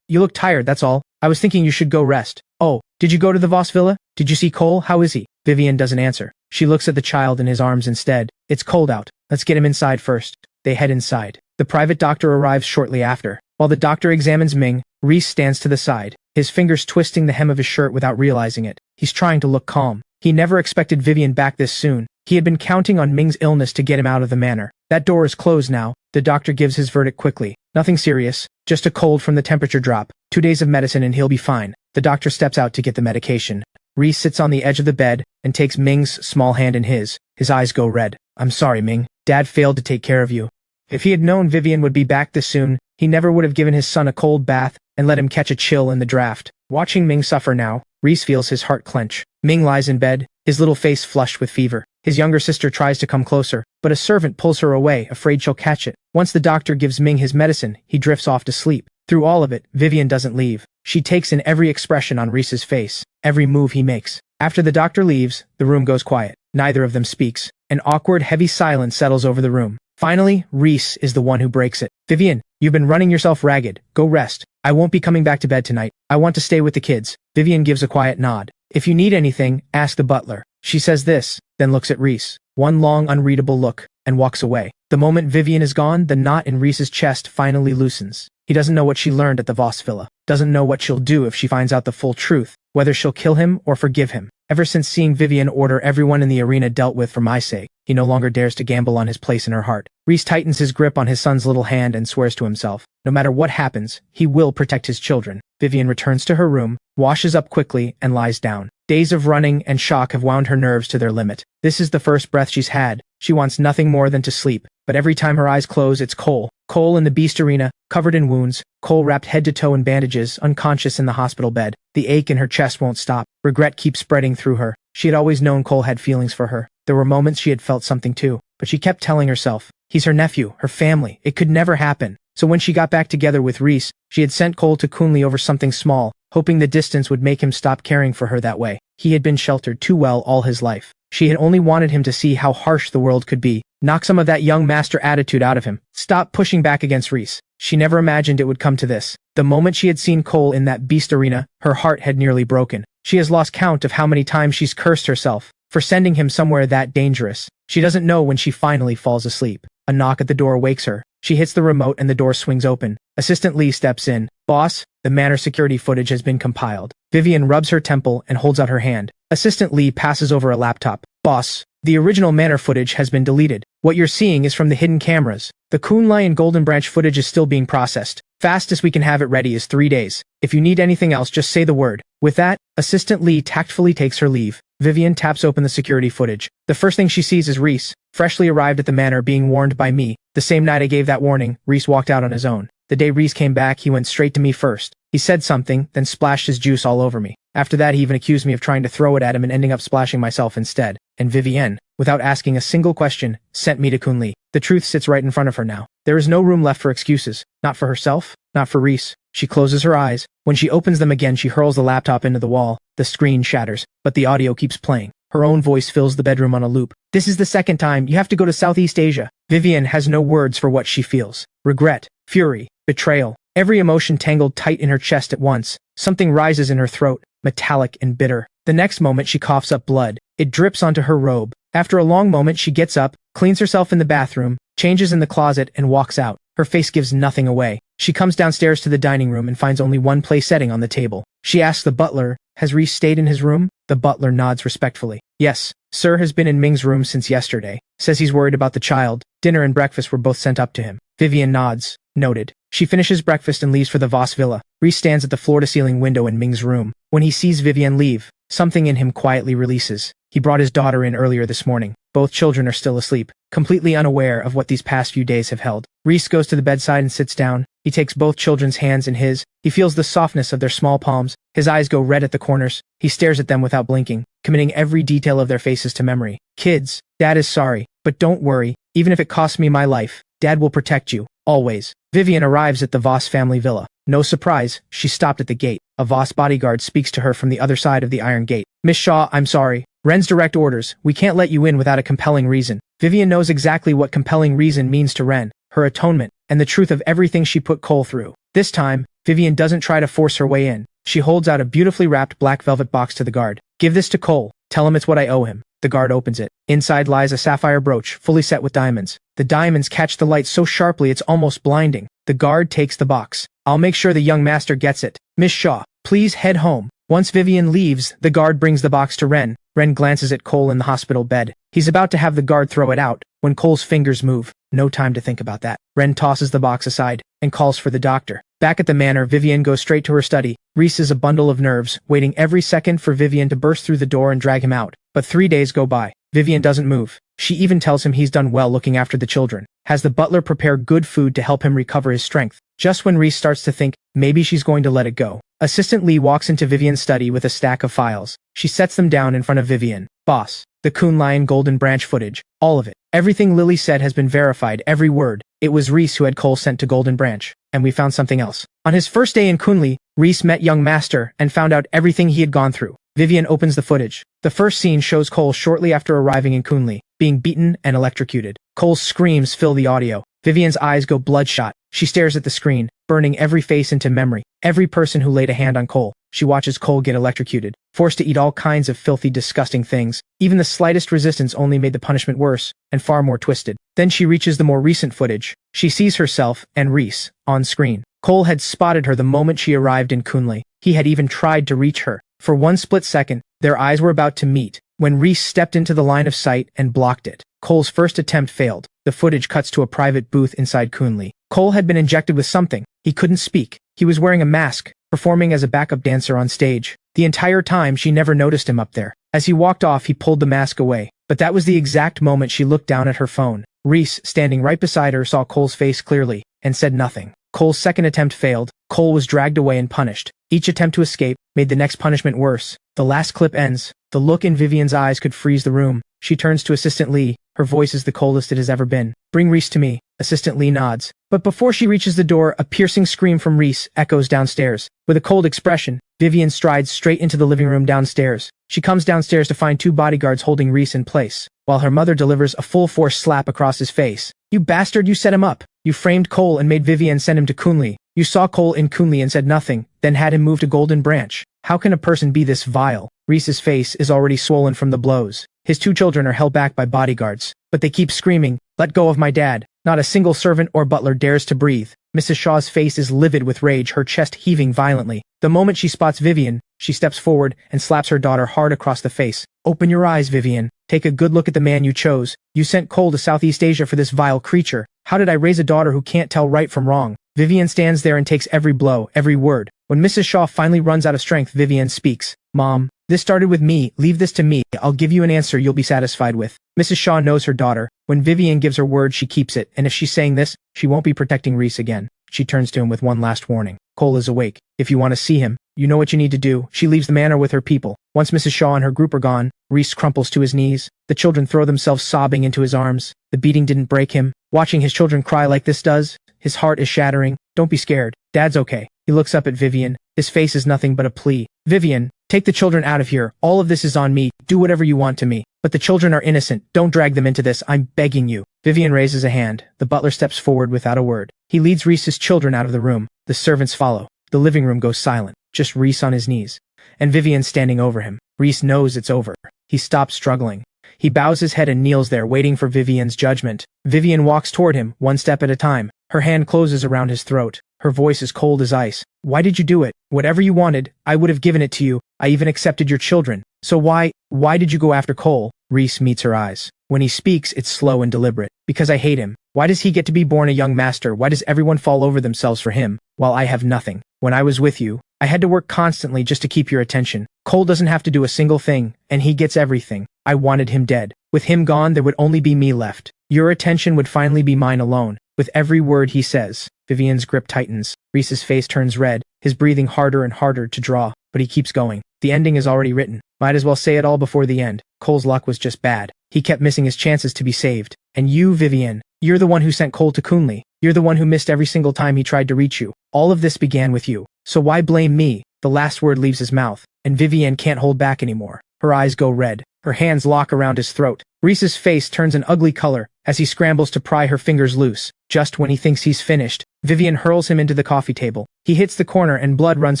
You look tired, that's all. I was thinking you should go rest. Oh, did you go to the Voss Villa? Did you see Cole? How is he? Vivian doesn't answer. She looks at the child in his arms instead. It's cold out. Let's get him inside first. They head inside. The private doctor arrives shortly after. While the doctor examines Ming, Reese stands to the side, his fingers twisting the hem of his shirt without realizing it. He's trying to look calm. He never expected Vivian back this soon. He had been counting on Ming's illness to get him out of the manor. That door is closed now. The doctor gives his verdict quickly. Nothing serious. Just a cold from the temperature drop. 2 days of medicine and he'll be fine. The doctor steps out to get the medication. Reese sits on the edge of the bed and takes Ming's small hand in his. His eyes go red. I'm sorry, Ming. Dad failed to take care of you. If he had known Vivian would be back this soon, he never would have given his son a cold bath and let him catch a chill in the draft. Watching Ming suffer now, Reese feels his heart clench. Ming lies in bed, his little face flushed with fever. His younger sister tries to come closer, but a servant pulls her away, afraid she'll catch it. Once the doctor gives Ming his medicine, he drifts off to sleep. Through all of it, Vivian doesn't leave. She takes in every expression on Reese's face, every move he makes. After the doctor leaves, the room goes quiet. Neither of them speaks. An awkward, heavy silence settles over the room. Finally, Reese is the one who breaks it. Vivian, you've been running yourself ragged. Go rest. I won't be coming back to bed tonight. I want to stay with the kids. Vivian gives a quiet nod. If you need anything, ask the butler. She says this, then looks at Reese. One long, unreadable look, and walks away. The moment Vivian is gone, the knot in Reese's chest finally loosens. He doesn't know what she learned at the Voss Villa. Doesn't know what she'll do if she finds out the full truth, whether she'll kill him or forgive him. Ever since seeing Vivian order everyone in the arena dealt with for my sake, he no longer dares to gamble on his place in her heart. Reese tightens his grip on his son's little hand and swears to himself, no matter what happens, he will protect his children. Vivian returns to her room, washes up quickly, and lies down. Days of running and shock have wound her nerves to their limit. This is the first breath she's had. She wants nothing more than to sleep, but every time her eyes close, it's Cole. Cole in the beast arena, covered in wounds. Cole wrapped head to toe in bandages, unconscious in the hospital bed. The ache in her chest won't stop. Regret keeps spreading through her. She had always known Cole had feelings for her. There were moments she had felt something too, but she kept telling herself, he's her nephew, her family. It could never happen. So when she got back together with Reese, she had sent Cole to Kunli over something small, hoping the distance would make him stop caring for her that way. He had been sheltered too well all his life. She had only wanted him to see how harsh the world could be, knock some of that young master attitude out of him, stop pushing back against Reese. She never imagined it would come to this. The moment she had seen Cole in that beast arena, her heart had nearly broken. She has lost count of how many times she's cursed herself for sending him somewhere that dangerous. She doesn't know when she finally falls asleep. A knock at the door wakes her. She hits the remote and the door swings open. Assistant Lee steps in. Boss, the Manor security footage has been compiled. Vivian rubs her temple and holds out her hand. Assistant Lee passes over a laptop. Boss, the original Manor footage has been deleted. What you're seeing is from the hidden cameras. The Kunlai and Golden Branch footage is still being processed. Fastest we can have it ready is 3 days. If you need anything else, just say the word. With that, Assistant Lee tactfully takes her leave. Vivian taps open the security footage. The first thing she sees is Reese, freshly arrived at the manor, being warned by me. The same night I gave that warning, Reese walked out on his own. The day Reese came back, he went straight to me first. He said something, then splashed his juice all over me. After that, he even accused me of trying to throw it at him and ending up splashing myself instead. And Vivienne, without asking a single question, sent me to Kunli. The truth sits right in front of her now. There is no room left for excuses. Not for herself, not for Reese. She closes her eyes. When she opens them again, she hurls the laptop into the wall. The screen shatters, but the audio keeps playing. Her own voice fills the bedroom on a loop. This is the second time you have to go to Southeast Asia. Vivian has no words for what she feels. Regret, fury, betrayal. Every emotion tangled tight in her chest at once. Something rises in her throat, metallic and bitter. The next moment she coughs up blood. It drips onto her robe. After a long moment she gets up, cleans herself in the bathroom, changes in the closet, and walks out. Her face gives nothing away. She comes downstairs to the dining room and finds only one play setting on the table. She asks the butler, has Reese stayed in his room? The butler nods respectfully. Yes, Sir has been in Ming's room since yesterday. Says he's worried about the child. Dinner and breakfast were both sent up to him. Vivian nods. Noted. She finishes breakfast and leaves for the Voss villa. Reese stands at the floor-to-ceiling window in Ming's room. When he sees Vivian leave, something in him quietly releases. He brought his daughter in earlier this morning. Both children are still asleep, completely unaware of what these past few days have held. Reese goes to the bedside and sits down. He takes both children's hands in his. He feels the softness of their small palms. His eyes go red at the corners. He stares at them without blinking, committing every detail of their faces to memory. Kids, Dad is sorry, but don't worry. Even if it costs me my life, Dad will protect you. Always. Vivian arrives at the Voss family villa. No surprise, she stopped at the gate. A Voss bodyguard speaks to her from the other side of the iron gate. Miss Shaw, I'm sorry. Ren's direct orders. We can't let you in without a compelling reason. Vivian knows exactly what compelling reason means to Ren, her atonement, and the truth of everything she put Cole through. This time, Vivian doesn't try to force her way in. She holds out a beautifully wrapped black velvet box to the guard. Give this to Cole. Tell him it's what I owe him. The guard opens it. Inside lies a sapphire brooch, fully set with diamonds. The diamonds catch the light so sharply it's almost blinding. The guard takes the box. I'll make sure the young master gets it. Miss Shaw, please head home. Once Vivian leaves, the guard brings the box to Ren. Ren glances at Cole in the hospital bed. He's about to have the guard throw it out, when Cole's fingers move. No time to think about that. Ren tosses the box aside, and calls for the doctor. Back at the manor, Vivian goes straight to her study. Reese is a bundle of nerves, waiting every second for Vivian to burst through the door and drag him out. But 3 days go by. Vivian doesn't move. She even tells him he's done well looking after the children. Has the butler prepare good food to help him recover his strength. Just when Reese starts to think, maybe she's going to let it go. Assistant Lee walks into Vivian's study with a stack of files. She sets them down in front of Vivian. Boss. The Kunlai and Golden Branch footage. All of it. Everything Lily said has been verified, every word. It was Reese who had Cole sent to Golden Branch. And we found something else. On his first day in Kunli, Reese met young master and found out everything he had gone through. Vivian opens the footage. The first scene shows Cole shortly after arriving in Kunli, being beaten and electrocuted. Cole's screams fill the audio. Vivian's eyes go bloodshot. She stares at the screen, burning every face into memory. Every person who laid a hand on Cole. She watches Cole get electrocuted, forced to eat all kinds of filthy, disgusting things. Even the slightest resistance only made the punishment worse, and far more twisted. Then she reaches the more recent footage. She sees herself, and Reese, on screen. Cole had spotted her the moment she arrived in Kunli. He had even tried to reach her. For one split second, their eyes were about to meet, when Reese stepped into the line of sight and blocked it. Cole's first attempt failed. The footage cuts to a private booth inside Kunli. Cole had been injected with something. He couldn't speak. He was wearing a mask, performing as a backup dancer on stage. The entire time she never noticed him up there. As he walked off, he pulled the mask away. But that was the exact moment she looked down at her phone. Reese, standing right beside her, saw Cole's face clearly, and said nothing. Cole's second attempt failed. Cole was dragged away and punished. Each attempt to escape made the next punishment worse. The last clip ends. The look in Vivian's eyes could freeze the room. She turns to Assistant Lee. Her voice is the coldest it has ever been. Bring Reese to me. Assistant Lee nods. But before she reaches the door, a piercing scream from Reese echoes downstairs. With a cold expression, Vivian strides straight into the living room downstairs. She comes downstairs to find 2 bodyguards holding Reese in place, while her mother delivers a full-force slap across his face. You bastard, you set him up. You framed Cole and made Vivian send him to Kunli. You saw Cole in Kunli and said nothing, then had him move to Golden Branch. How can a person be this vile? Reese's face is already swollen from the blows. His 2 children are held back by bodyguards, but they keep screaming, "Let go of my dad." Not a single servant or butler dares to breathe. Mrs. Shaw's face is livid with rage, her chest heaving violently. The moment she spots Vivian, she steps forward and slaps her daughter hard across the face. "Open your eyes, Vivian. Take a good look at the man you chose. You sent Cole to Southeast Asia for this vile creature. How did I raise a daughter who can't tell right from wrong?" Vivian stands there and takes every blow, every word. When Mrs. Shaw finally runs out of strength, Vivian speaks. "Mom, this started with me. Leave this to me. I'll give you an answer you'll be satisfied with." Mrs. Shaw knows her daughter. When Vivian gives her word, she keeps it, and if she's saying this, she won't be protecting Reese again. She turns to him with one last warning. "Cole is awake. If you want to see him, you know what you need to do." She leaves the manor with her people. Once Mrs. Shaw and her group are gone, Reese crumples to his knees. The children throw themselves sobbing into his arms. The beating didn't break him. Watching his children cry like this does, his heart is shattering. "Don't be scared. Dad's okay." He looks up at Vivian. His face is nothing but a plea. "Vivian, take the children out of here. All of this is on me. Do whatever you want to me. But the children are innocent. Don't drag them into this. I'm begging you." Vivian raises a hand. The butler steps forward without a word. He leads Reese's children out of the room. The servants follow. The living room goes silent. Just Reese on his knees. And Vivian standing over him. Reese knows it's over. He stops struggling. He bows his head and kneels there, waiting for Vivian's judgment. Vivian walks toward him, one step at a time. Her hand closes around his throat. Her voice is cold as ice. "Why did you do it? Whatever you wanted, I would have given it to you. I even accepted your children. So why did you go after Cole?" Reese meets her eyes. When he speaks, it's slow and deliberate. "Because I hate him. Why does he get to be born a young master? Why does everyone fall over themselves for him, while I have nothing? When I was with you, I had to work constantly just to keep your attention. Cole doesn't have to do a single thing, and he gets everything. I wanted him dead. With him gone, there would only be me left. Your attention would finally be mine alone." With every word he says, Vivian's grip tightens. Reese's face turns red, his breathing harder and harder to draw, but he keeps going. The ending is already written. Might as well say it all before the end. Cole's luck was just bad. He kept missing his chances to be saved. And you, Vivian, you're the one who sent Cole to Kunli. You're the one who missed every single time he tried to reach you. All of this began with you. So why blame me? The last word leaves his mouth, and Vivian can't hold back anymore. Her eyes go red. Her hands lock around his throat. Reese's face turns an ugly color as he scrambles to pry her fingers loose. Just when he thinks he's finished, Vivian hurls him into the coffee table. He hits the corner and blood runs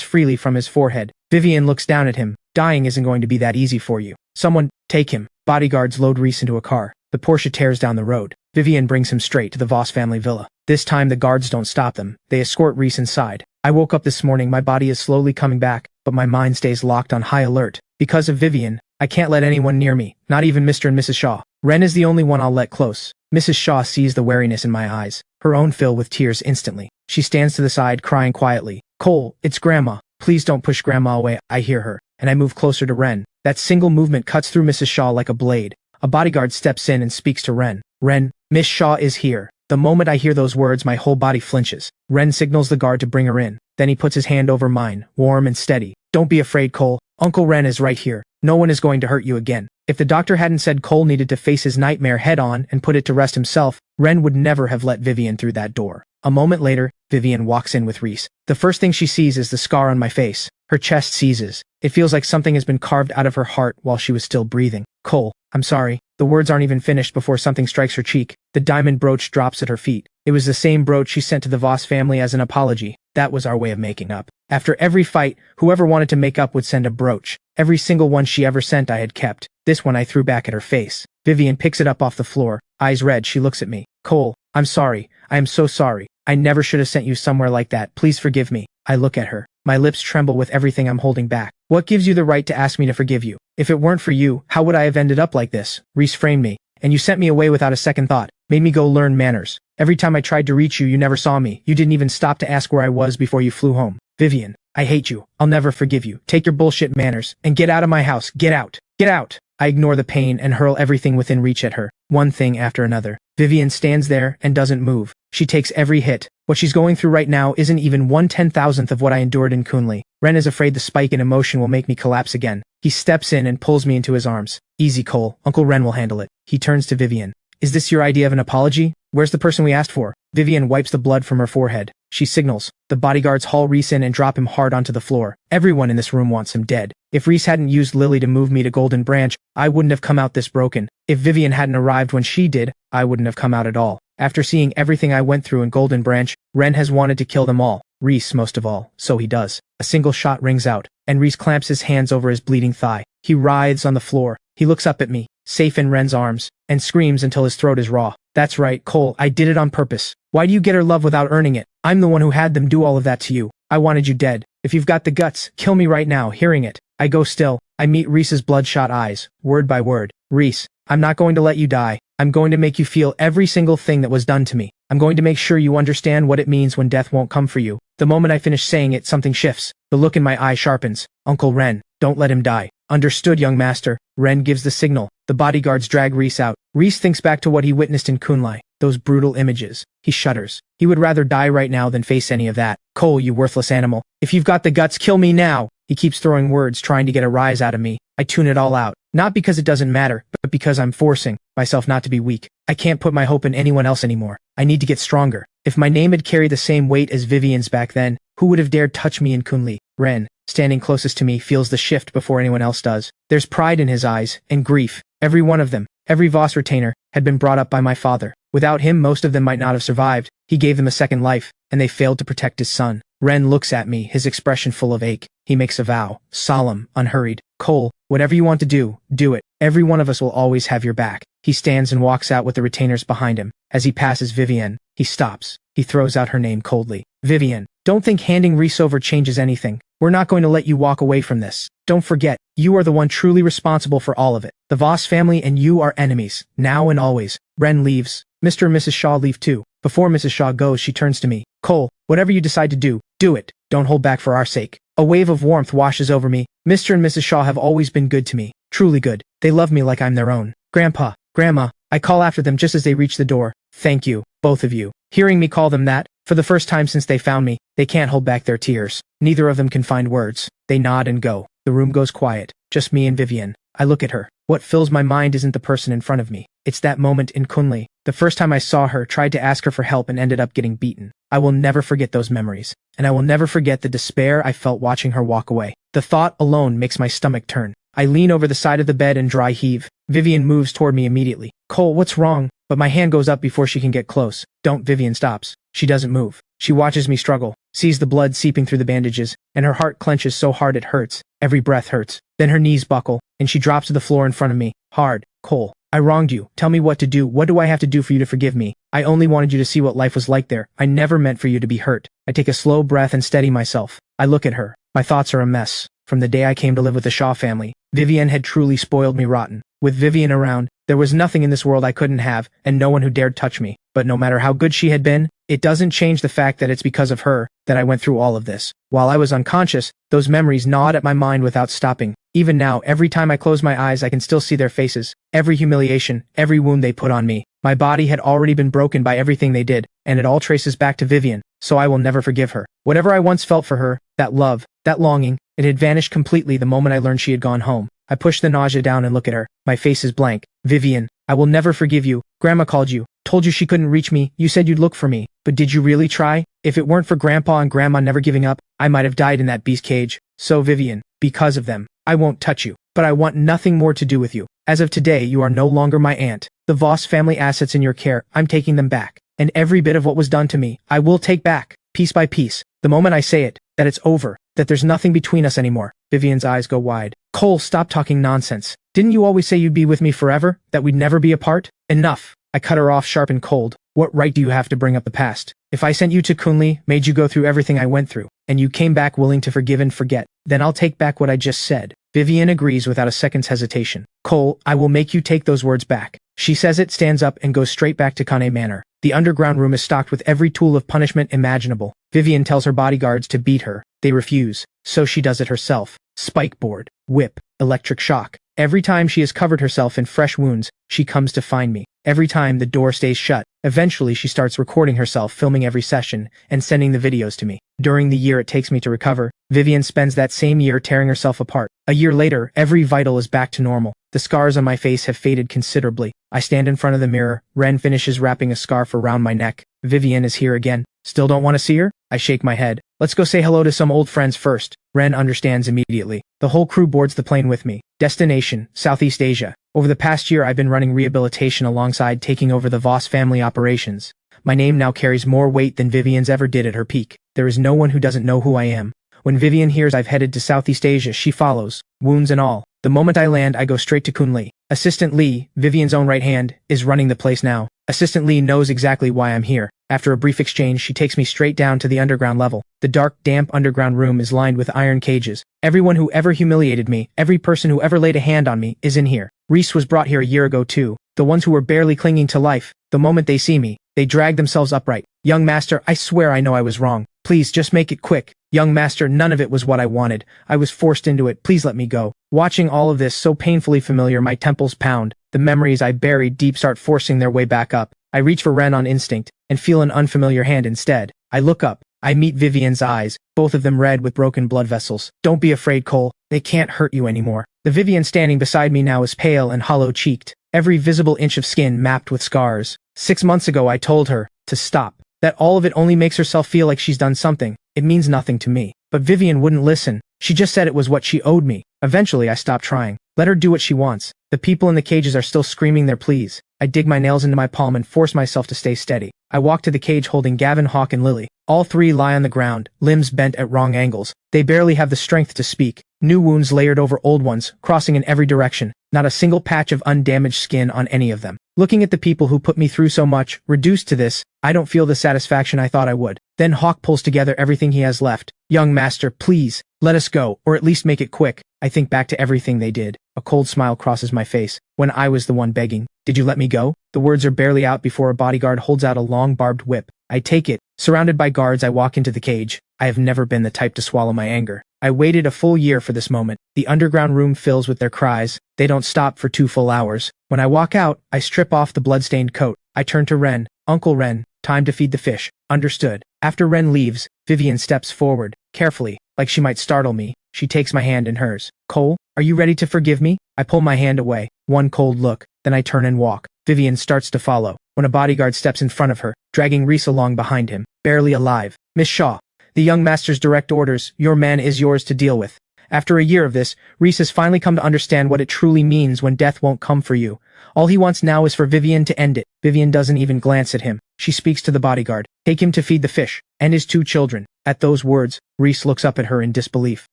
freely from his forehead. Vivian looks down at him. "Dying isn't going to be that easy for you. Someone, take him." Bodyguards load Reese into a car. The Porsche tears down the road. Vivian brings him straight to the Voss family villa. This time the guards don't stop them. They escort Reese inside. "I woke up this morning, my body is slowly coming back, but my mind stays locked on high alert. Because of Vivian, I can't let anyone near me, not even Mr. and Mrs. Shaw. Ren is the only one I'll let close." Mrs. Shaw sees the wariness in my eyes. Her own fill with tears instantly. She stands to the side, crying quietly. "Cole, it's Grandma. Please don't push Grandma away." I hear her, and I move closer to Ren. That single movement cuts through Mrs. Shaw like a blade. A bodyguard steps in and speaks to Ren. "Ren, Miss Shaw is here." The moment I hear those words, my whole body flinches. Ren signals the guard to bring her in. Then he puts his hand over mine, warm and steady. "Don't be afraid, Cole. Uncle Ren is right here. No one is going to hurt you again." If the doctor hadn't said Cole needed to face his nightmare head-on and put it to rest himself, Ren would never have let Vivian through that door. A moment later, Vivian walks in with Reese. The first thing she sees is the scar on my face. Her chest seizes. It feels like something has been carved out of her heart while she was still breathing. "Cole, I'm sorry." The words aren't even finished before something strikes her cheek. The diamond brooch drops at her feet. It was the same brooch she sent to the Voss family as an apology. That was our way of making up. After every fight, whoever wanted to make up would send a brooch. Every single one she ever sent I had kept. This one I threw back at her face. Vivian picks it up off the floor. Eyes red, she looks at me. "Cole, I'm sorry. I am so sorry. I never should have sent you somewhere like that. Please forgive me." I look at her. My lips tremble with everything I'm holding back. "What gives you the right to ask me to forgive you? If it weren't for you, how would I have ended up like this? Reese framed me, and you sent me away without a second thought. Made me go learn manners. Every time I tried to reach you, you never saw me. You didn't even stop to ask where I was before you flew home. Vivian, I hate you. I'll never forgive you. Take your bullshit manners, and get out of my house. Get out. Get out." I ignore the pain and hurl everything within reach at her. One thing after another. Vivian stands there and doesn't move. She takes every hit. What she's going through right now isn't even 1/10,000th of what I endured in Kunli. Ren is afraid the spike in emotion will make me collapse again. He steps in and pulls me into his arms. "Easy, Cole. Uncle Ren will handle it." He turns to Vivian. "Is this your idea of an apology? Where's the person we asked for?" Vivian wipes the blood from her forehead. She signals. The bodyguards haul Reese in and drop him hard onto the floor. Everyone in this room wants him dead. If Reese hadn't used Lily to move me to Golden Branch, I wouldn't have come out this broken. If Vivian hadn't arrived when she did, I wouldn't have come out at all. After seeing everything I went through in Golden Branch, Ren has wanted to kill them all. Reese most of all, so he does. A single shot rings out, and Reese clamps his hands over his bleeding thigh. He writhes on the floor. He looks up at me, safe in Ren's arms, and screams until his throat is raw. That's right, Cole, I did it on purpose. Why do you get her love without earning it? I'm the one who had them do all of that to you. I wanted you dead. If you've got the guts, kill me right now. Hearing it, I go still. I meet Reese's bloodshot eyes, word by word. Reese, I'm not going to let you die. I'm going to make you feel every single thing that was done to me. I'm going to make sure you understand what it means when death won't come for you. The moment I finish saying it, something shifts. The look in my eye sharpens. Uncle Ren, don't let him die. Understood, young master. Ren gives the signal. The bodyguards drag Reese out. Reese thinks back to what he witnessed in Kunlai. Those brutal images. He shudders. He would rather die right now than face any of that. Cole, you worthless animal. If you've got the guts, kill me now. He keeps throwing words, trying to get a rise out of me. I tune it all out. Not because it doesn't matter, but because I'm forcing myself not to be weak. I can't put my hope in anyone else anymore. I need to get stronger. If my name had carried the same weight as Vivian's back then, who would have dared touch me in Kunli? Ren, standing closest to me, feels the shift before anyone else does. There's pride in his eyes, and grief. Every one of them, every Voss retainer, had been brought up by my father. Without him, most of them might not have survived. He gave them a second life, and they failed to protect his son. Ren looks at me, his expression full of ache. He makes a vow, solemn, unhurried. Cole, whatever you want to do, do it. Every one of us will always have your back. He stands and walks out with the retainers behind him. As he passes Vivian, he stops. He throws out her name coldly. Vivian, don't think handing Reese over changes anything. We're not going to let you walk away from this. Don't forget, you are the one truly responsible for all of it. The Voss family and you are enemies, now and always. Ren leaves. Mr. and Mrs. Shaw leave too. Before Mrs. Shaw goes, she turns to me. Cole, whatever you decide to do, do it. Don't hold back for our sake. A wave of warmth washes over me. Mr. and Mrs. Shaw have always been good to me. Truly good. They love me like I'm their own. Grandpa, Grandma, I call after them just as they reach the door. Thank you, both of you. Hearing me call them that, for the first time since they found me, they can't hold back their tears. Neither of them can find words. They nod and go. The room goes quiet. Just me and Vivian. I look at her. What fills my mind isn't the person in front of me. It's that moment in Kunli. The first time I saw her, tried to ask her for help and ended up getting beaten. I will never forget those memories. And I will never forget the despair I felt watching her walk away. The thought alone makes my stomach turn. I lean over the side of the bed and dry heave. Vivian moves toward me immediately. Cole, what's wrong? But my hand goes up before she can get close. Don't. Vivian stops. She doesn't move. She watches me struggle, sees the blood seeping through the bandages, and her heart clenches so hard it hurts. Every breath hurts. Then her knees buckle, and she drops to the floor in front of me. Hard. Cole, I wronged you. Tell me what to do. What do I have to do for you to forgive me? I only wanted you to see what life was like there. I never meant for you to be hurt. I take a slow breath and steady myself. I look at her. My thoughts are a mess. From the day I came to live with the Shaw family, Vivian had truly spoiled me rotten. With Vivian around, there was nothing in this world I couldn't have, and no one who dared touch me. But no matter how good she had been, it doesn't change the fact that it's because of her that I went through all of this. While I was unconscious, those memories gnawed at my mind without stopping. Even now, every time I close my eyes, I can still see their faces. Every humiliation, every wound they put on me. My body had already been broken by everything they did, and it all traces back to Vivian, so I will never forgive her. Whatever I once felt for her, that love, that longing, it had vanished completely the moment I learned she had gone home. I push the nausea down and look at her. My face is blank. Vivian, I will never forgive you. Grandma called you, told you she couldn't reach me, you said you'd look for me. But did you really try? If it weren't for Grandpa and Grandma never giving up, I might have died in that beast cage. So Vivian, because of them, I won't touch you. But I want nothing more to do with you. As of today, you are no longer my aunt. The Voss family assets in your care, I'm taking them back. And every bit of what was done to me, I will take back, piece by piece. The moment I say it, that it's over, that there's nothing between us anymore. Vivian's eyes go wide. Cole, stop talking nonsense. Didn't you always say you'd be with me forever? That we'd never be apart? Enough. I cut her off sharp and cold. What right do you have to bring up the past? If I sent you to Kunli, made you go through everything I went through, and you came back willing to forgive and forget, then I'll take back what I just said. Vivian agrees without a second's hesitation. Cole, I will make you take those words back. She says it, stands up, and goes straight back to Kane Manor. The underground room is stocked with every tool of punishment imaginable. Vivian tells her bodyguards to beat her. They refuse, so she does it herself. Spike board, whip, electric shock. Every time she has covered herself in fresh wounds, she comes to find me. Every time the door stays shut. Eventually she starts recording herself, filming every session, and sending the videos to me. During the year it takes me to recover, Vivian spends that same year tearing herself apart. A year later, every vital is back to normal. The scars on my face have faded considerably. I stand in front of the mirror. Ren finishes wrapping a scarf around my neck. Vivian is here again. Still don't want to see her? I shake my head. Let's go say hello to some old friends first. Ren understands immediately. The whole crew boards the plane with me. Destination, Southeast Asia. Over the past year I've been running rehabilitation alongside taking over the Voss family operations. My name now carries more weight than Vivian's ever did at her peak. There is no one who doesn't know who I am. When Vivian hears I've headed to Southeast Asia, she follows, wounds and all. The moment I land, I go straight to Kun Lee. Assistant Lee, Vivian's own right hand, is running the place now. Assistant Lee knows exactly why I'm here. After a brief exchange, she takes me straight down to the underground level. The dark, damp underground room is lined with iron cages. Everyone who ever humiliated me, every person who ever laid a hand on me, is in here. Reese was brought here a year ago too. The ones who were barely clinging to life. The moment they see me, they drag themselves upright. Young master, I swear I know I was wrong. Please, just make it quick. Young master, none of it was what I wanted. I was forced into it. Please let me go. Watching all of this so painfully familiar, my temples pound. The memories I buried deep start forcing their way back up. I reach for Ren on instinct, and feel an unfamiliar hand instead. I look up. I meet Vivian's eyes, both of them red with broken blood vessels. Don't be afraid, Cole. They can't hurt you anymore. The Vivian standing beside me now is pale and hollow-cheeked, every visible inch of skin mapped with scars. 6 months ago I told her to stop. That all of it only makes herself feel like she's done something. It means nothing to me. But Vivian wouldn't listen. She just said it was what she owed me. Eventually I stopped trying. Let her do what she wants. The people in the cages are still screaming their pleas. I dig my nails into my palm and force myself to stay steady. I walk to the cage holding Gavin, Hawk, and Lily. All three lie on the ground, limbs bent at wrong angles. They barely have the strength to speak. New wounds layered over old ones, crossing in every direction. Not a single patch of undamaged skin on any of them. Looking at the people who put me through so much, reduced to this, I don't feel the satisfaction I thought I would. Then Hawk pulls together everything he has left. Young master, please, let us go, or at least make it quick. I think back to everything they did. A cold smile crosses my face. When I was the one begging. Did you let me go? The words are barely out before a bodyguard holds out a long barbed whip. I take it. Surrounded by guards, I walk into the cage. I have never been the type to swallow my anger. I waited a full year for this moment. The underground room fills with their cries. They don't stop for 2 full hours. When I walk out, I strip off the blood-stained coat. I turn to Ren. Uncle Ren, time to feed the fish. Understood. After Ren leaves, Vivian steps forward, carefully, like she might startle me. She takes my hand in hers. Cole, are you ready to forgive me? I pull my hand away. One cold look, then I turn and walk. Vivian starts to follow, when a bodyguard steps in front of her, dragging Reese along behind him, barely alive. Miss Shaw. The young master's direct orders, your man is yours to deal with. After a year of this, Reese has finally come to understand what it truly means when death won't come for you. All he wants now is for Vivian to end it. Vivian doesn't even glance at him. She speaks to the bodyguard. Take him to feed the fish, and his 2 children. At those words, Reese looks up at her in disbelief.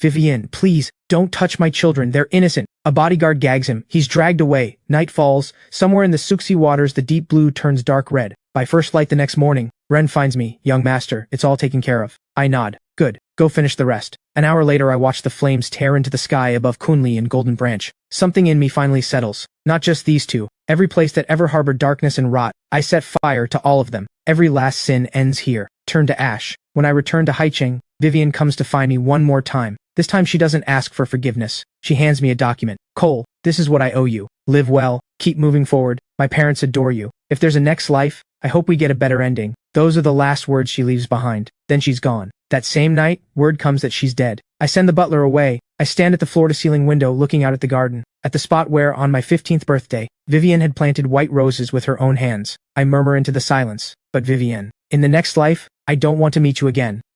Vivian, please, don't touch my children, they're innocent. A bodyguard gags him. He's dragged away. Night falls. Somewhere in the Suxi waters the deep blue turns dark red. By first light the next morning, Ren finds me. Young master, it's all taken care of. I nod. Good. Go finish the rest. An hour later I watch the flames tear into the sky above Kunli and Golden Branch. Something in me finally settles. Not just these two. Every place that ever harbored darkness and rot. I set fire to all of them. Every last sin ends here. Turn to ash. When I return to Haicheng, Vivian comes to find me one more time. This time she doesn't ask for forgiveness. She hands me a document. Cole, this is what I owe you. Live well. Keep moving forward. My parents adore you. If there's a next life, I hope we get a better ending. Those are the last words she leaves behind. Then she's gone. That same night, word comes that she's dead. I send the butler away. I stand at the floor-to-ceiling window looking out at the garden, at the spot where, on my 15th birthday, Vivian had planted white roses with her own hands. I murmur into the silence. But Vivian, in the next life, I don't want to meet you again.